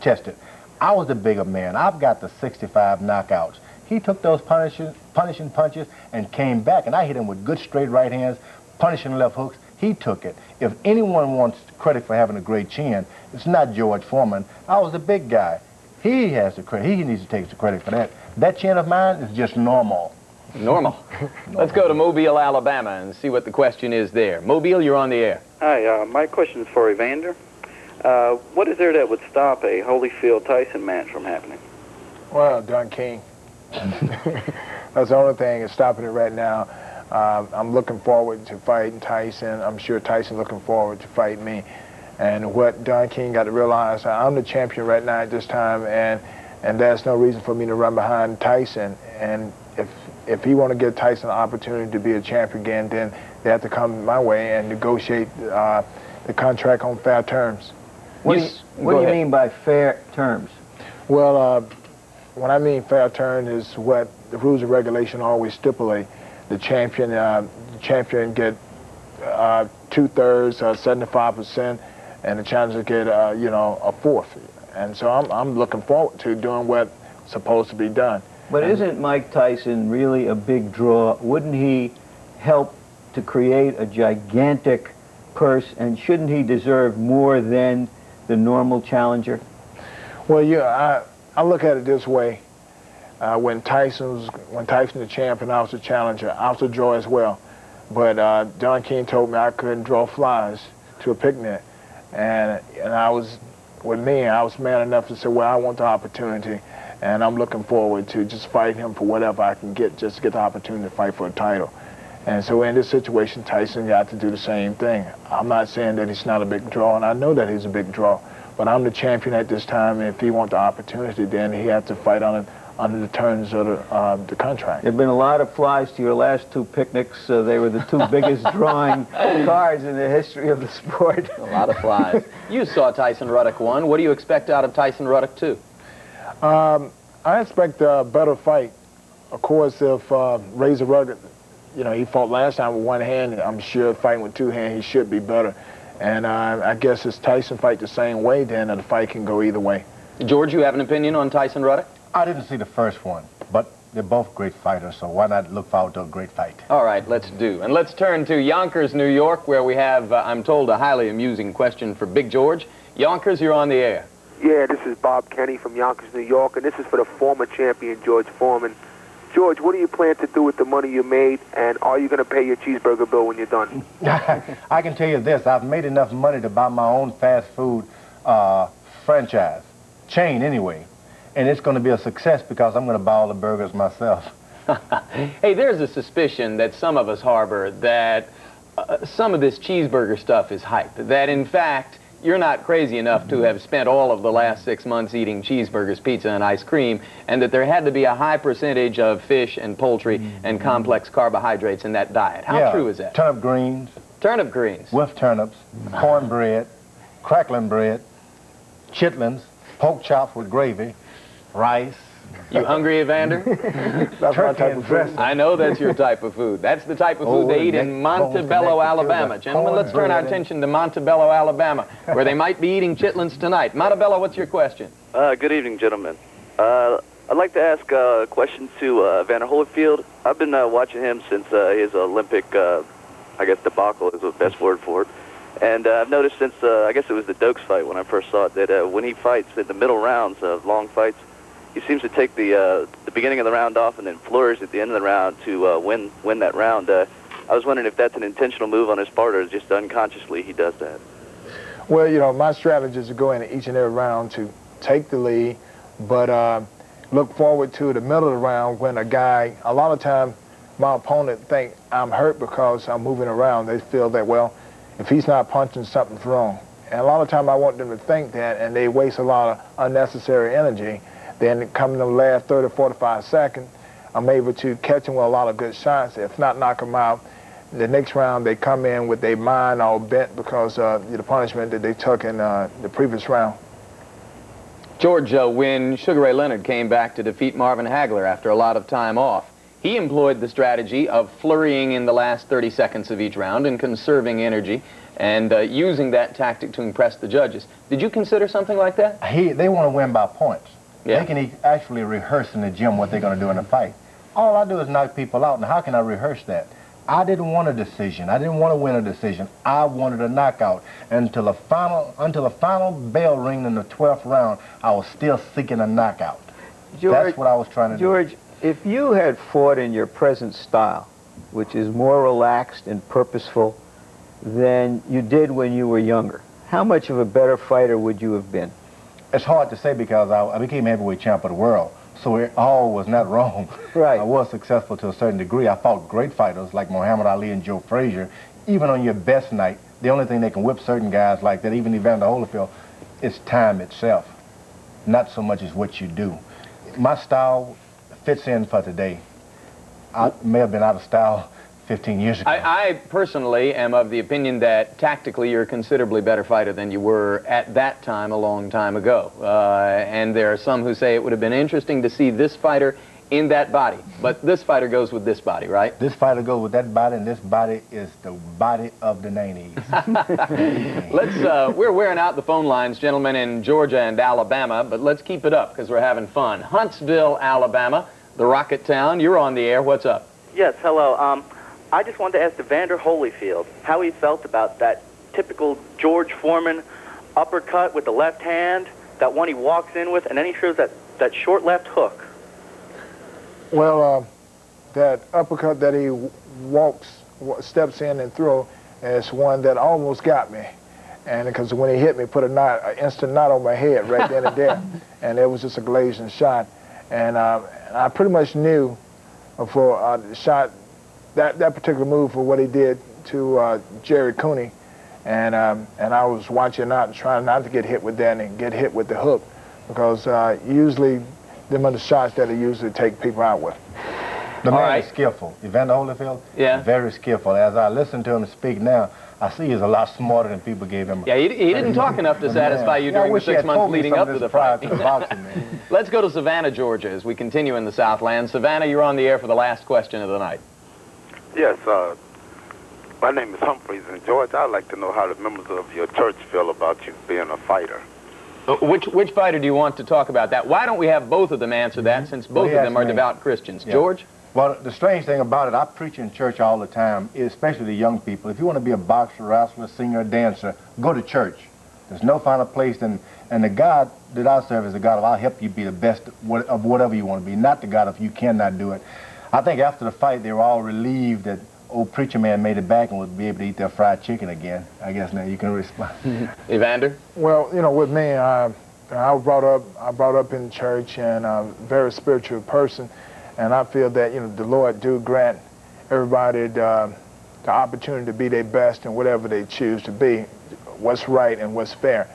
tested. I was the bigger man. I've got the 65 knockouts. He took those punishing punches and came back, and I hit him with good straight right hands, punishing left hooks. He took it. If anyone wants credit for having a great chin, it's not George Foreman. I was the big guy. He has the credit. He needs to take the credit for that. That chin of mine is just normal. Normal. Let's go to Mobile, Alabama, and see what the question is there. Mobile, you're on the air. Hi, my question is for Evander. What is there that would stop a Holyfield-Tyson match from happening? Well, Don King. That's the only thing that's stopping it right now. I'm looking forward to fighting Tyson. I'm sure Tyson's looking forward to fighting me. And what Don King got to realize, I'm the champion right now at this time, and there's no reason for me to run behind Tyson. And if he want to give Tyson an opportunity to be a champion again, then they have to come my way and negotiate the contract on fair terms. What do you mean by fair terms? Well, when I mean fair terms is what the rules and regulation always stipulate. The champion get 2/3, 75%, and the challenger get you know, 1/4. And so I'm looking forward to doing what's supposed to be done. But isn't Mike Tyson really a big draw? Wouldn't he help to create a gigantic purse, and shouldn't he deserve more than the normal challenger? Well, yeah, I look at it this way. When Tyson the champion, I was the challenger. I was a draw as well. But Don King told me I couldn't draw flies to a picnic. And I was, with me, I was man enough to say, well, I want the opportunity. And I'm looking forward to just fighting him for whatever I can get, just to get the opportunity to fight for a title. And so in this situation, Tyson got to do the same thing. I'm not saying that he's not a big draw, and I know that he's a big draw. But I'm the champion at this time, and if he wants the opportunity, then he has to fight under the terms of the contract. There have been a lot of flies to your last 2 picnics. They were the 2 biggest drawing cards in the history of the sport. A lot of flies. You saw Tyson Ruddock 1. What do you expect out of Tyson Ruddock 2? I expect a better fight. Of course, if Razor Ruddock, you know, he fought last time with 1 hand, I'm sure fighting with 2 hands, he should be better. And I guess if Tyson fight the same way, then the fight can go either way. George, you have an opinion on Tyson Ruddock? I didn't see the first one, but They're both great fighters, so why not look forward to a great fight? All right, let's do. And let's turn to Yonkers, New York, where we have, I'm told, a highly amusing question for Big George. Yonkers, you're on the air. Yeah, this is Bob Kenny from Yonkers, New York, and this is for the former champion, George Foreman. George, what do you plan to do with the money you made, and are you going to pay your cheeseburger bill when you're done? I can tell you this. I've made enough money to buy my own fast food franchise, chain anyway, and it's going to be a success because I'm going to buy all the burgers myself. Hey, there's a suspicion that some of us harbor that some of this cheeseburger stuff is hype, that in fact you're not crazy enough to have spent all of the last 6 months eating cheeseburgers, pizza, and ice cream, and that there had to be a high percentage of fish and poultry and complex carbohydrates in that diet. How true is that? Turnip greens. Turnip greens. With turnips, cornbread, crackling bread, chitlins, pork chops with gravy, rice. You hungry, Evander? That's my type of food. I know that's your type of food. That's the type of food they eat in Montebello, Alabama. Gentlemen, let's turn our attention to Montebello, Alabama, where they might be eating chitlins tonight. Montebello, what's your question? Good evening, gentlemen. I'd like to ask a question to Evander Holyfield. I've been watching him since his Olympic, I guess debacle is the best word for it. And I've noticed since, I guess it was the Dokes fight when I first saw it, that when he fights in the middle rounds of long fights, he seems to take the beginning of the round off and then flourish at the end of the round to win that round. I was wondering if that's an intentional move on his part or just unconsciously he does that. Well, you know, my strategy is to go in each and every round to take the lead, but look forward to the middle of the round when a lot of times my opponent think I'm hurt because I'm moving around. They feel that, well, if he's not punching, something's wrong. And a lot of times I want them to think that, and they waste a lot of unnecessary energy. Then coming the last 30 or 45 seconds, I'm able to catch them with a lot of good shots. If not, knock them out. The next round, they come in with their mind all bent because of the punishment that they took in the previous round. George, when Sugar Ray Leonard came back to defeat Marvin Hagler after a lot of time off, he employed the strategy of flurrying in the last 30 seconds of each round and conserving energy and using that tactic to impress the judges. Did you consider something like that? They want to win by points. Yeah. They can actually rehearse in the gym what they're going to do in a fight. All I do is knock people out, and how can I rehearse that? I didn't want a decision. I didn't want to win a decision. I wanted a knockout. Until the final bell ring in the 12th round, I was still seeking a knockout. George, that's what I was trying to do. George, if you had fought in your present style, which is more relaxed and purposeful than you did when you were younger, how much of a better fighter would you have been? It's hard to say because I became heavyweight champ of the world, so it all was not wrong. Right. I was successful to a certain degree. I fought great fighters like Muhammad Ali and Joe Frazier. Even on your best night, the only thing that can whip certain guys like that, even Evander Holyfield, is time itself, not so much as what you do. My style fits in for today. I may have been out of style 15 years ago. I personally am of the opinion that tactically you're a considerably better fighter than you were at that time a long time ago. And there are some who say it would have been interesting to see this fighter in that body. But this fighter goes with this body, right? This fighter goes with that body, and this body is the body of the 90s. We're wearing out the phone lines, gentlemen, in Georgia and Alabama, but let's keep it up because we're having fun. Huntsville, Alabama, the Rocket Town. You're on the air. What's up? Yes, hello. I just wanted to ask Evander Holyfield how he felt about that typical George Foreman uppercut with the left hand, that one he walks in with, and then he throws that short left hook. Well, that uppercut that he steps in and throws is one that almost got me. And because when he hit me, put an instant knot on my head right then and there. And it was just a glazing shot. And I pretty much knew for the shot, that particular move for what he did to Jerry Cooney, and I was watching out and trying not to get hit with that and get hit with the hook, because usually them are the shots that he usually take people out with. The man is skillful. Evander Holyfield, very skillful. As I listen to him speak now, I see he's a lot smarter than people gave him. Yeah, he didn't talk enough to satisfy you during the 6 months leading up to the fight. Let's go to Savannah, Georgia, as we continue in the Southland. Savannah, you're on the air for the last question of the night. Yes, my name is Humphreys in Georgia. I'd like to know how the members of your church feel about you being a fighter. Which fighter do you want to talk about that? Why don't we have both of them answer that, since both of them are devout Christians? Yeah. George? Well, the strange thing about it, I preach in church all the time, especially the young people. If you want to be a boxer, wrestler, singer, or dancer, go to church. There's no finer place than, and the God that I serve is the God of I'll help you be the best of whatever you want to be, not the God of you cannot do it. I think after the fight, they were all relieved that old preacher man made it back and would be able to eat their fried chicken again. I guess now you can respond. Evander? Well, you know, with me, I was brought up in church and a very spiritual person, and I feel that, you know, the Lord do grant everybody the opportunity to be their best in whatever they choose to be, what's right and what's fair.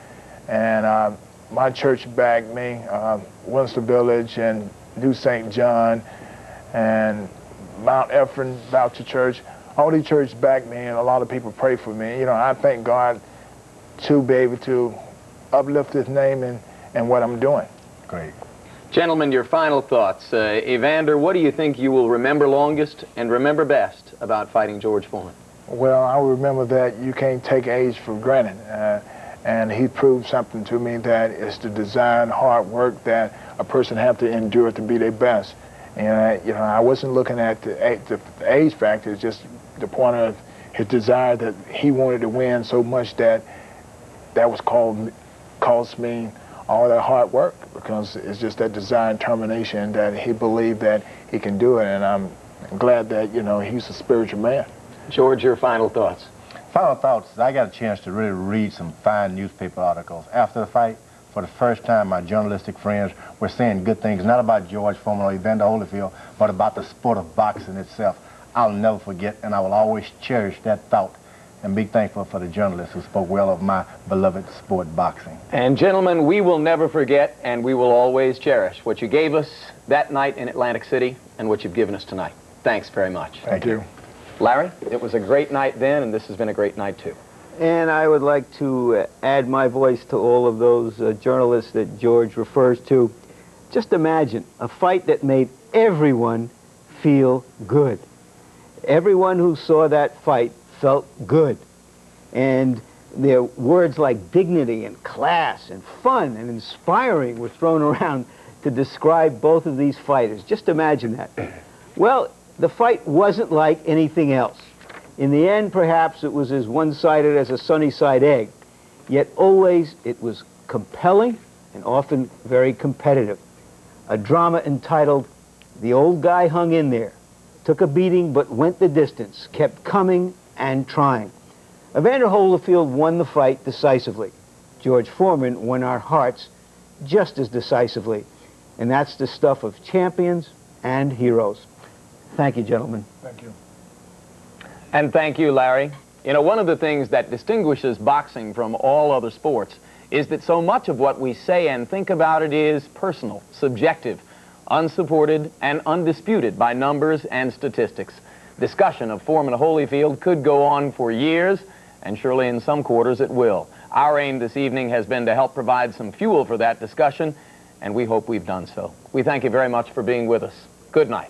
And my church backed me, Winston Village and New St. John and Mount Ephraim Baptist Church. All these churches backed me, and a lot of people pray for me. You know, I thank God to be able to uplift His name and what I'm doing. Great. Gentlemen, your final thoughts. Evander, what do you think you will remember longest and remember best about fighting George Foreman? Well, I remember that you can't take age for granted. And he proved something to me, that it's the desire and hard work that a person have to endure to be their best. And you know, I wasn't looking at the age factor, it's just the point of his desire that he wanted to win so much that was cost me all that hard work, because it's just that desire and determination that he believed that he can do it. And I'm glad that, you know, he's a spiritual man. George, your final thoughts. Final thoughts is I got a chance to really read some fine newspaper articles. After the fight, for the first time, my journalistic friends were saying good things, not about George Foreman or Evander Holyfield, but about the sport of boxing itself. I'll never forget, and I will always cherish that thought and be thankful for the journalists who spoke well of my beloved sport, boxing. And gentlemen, we will never forget, and we will always cherish what you gave us that night in Atlantic City and what you've given us tonight. Thanks very much. Thank you. Larry, it was a great night then, and this has been a great night too. And I would like to add my voice to all of those journalists that George refers to. Just imagine a fight that made everyone feel good. Everyone who saw that fight felt good. And their words like dignity and class and fun and inspiring were thrown around to describe both of these fighters. Just imagine that. Well, the fight wasn't like anything else. In the end, perhaps it was as one-sided as a sunny-side egg, yet always it was compelling and often very competitive. A drama entitled, "The Old Guy Hung in There, Took a Beating but Went the Distance, Kept Coming and Trying." Evander Holyfield won the fight decisively. George Foreman won our hearts just as decisively. And that's the stuff of champions and heroes. Thank you, gentlemen. Thank you. And thank you, Larry. You know, one of the things that distinguishes boxing from all other sports is that so much of what we say and think about it is personal, subjective, unsupported, and undisputed by numbers and statistics. Discussion of Foreman Holyfield could go on for years, and surely in some quarters it will. Our aim this evening has been to help provide some fuel for that discussion, and we hope we've done so. We thank you very much for being with us. Good night.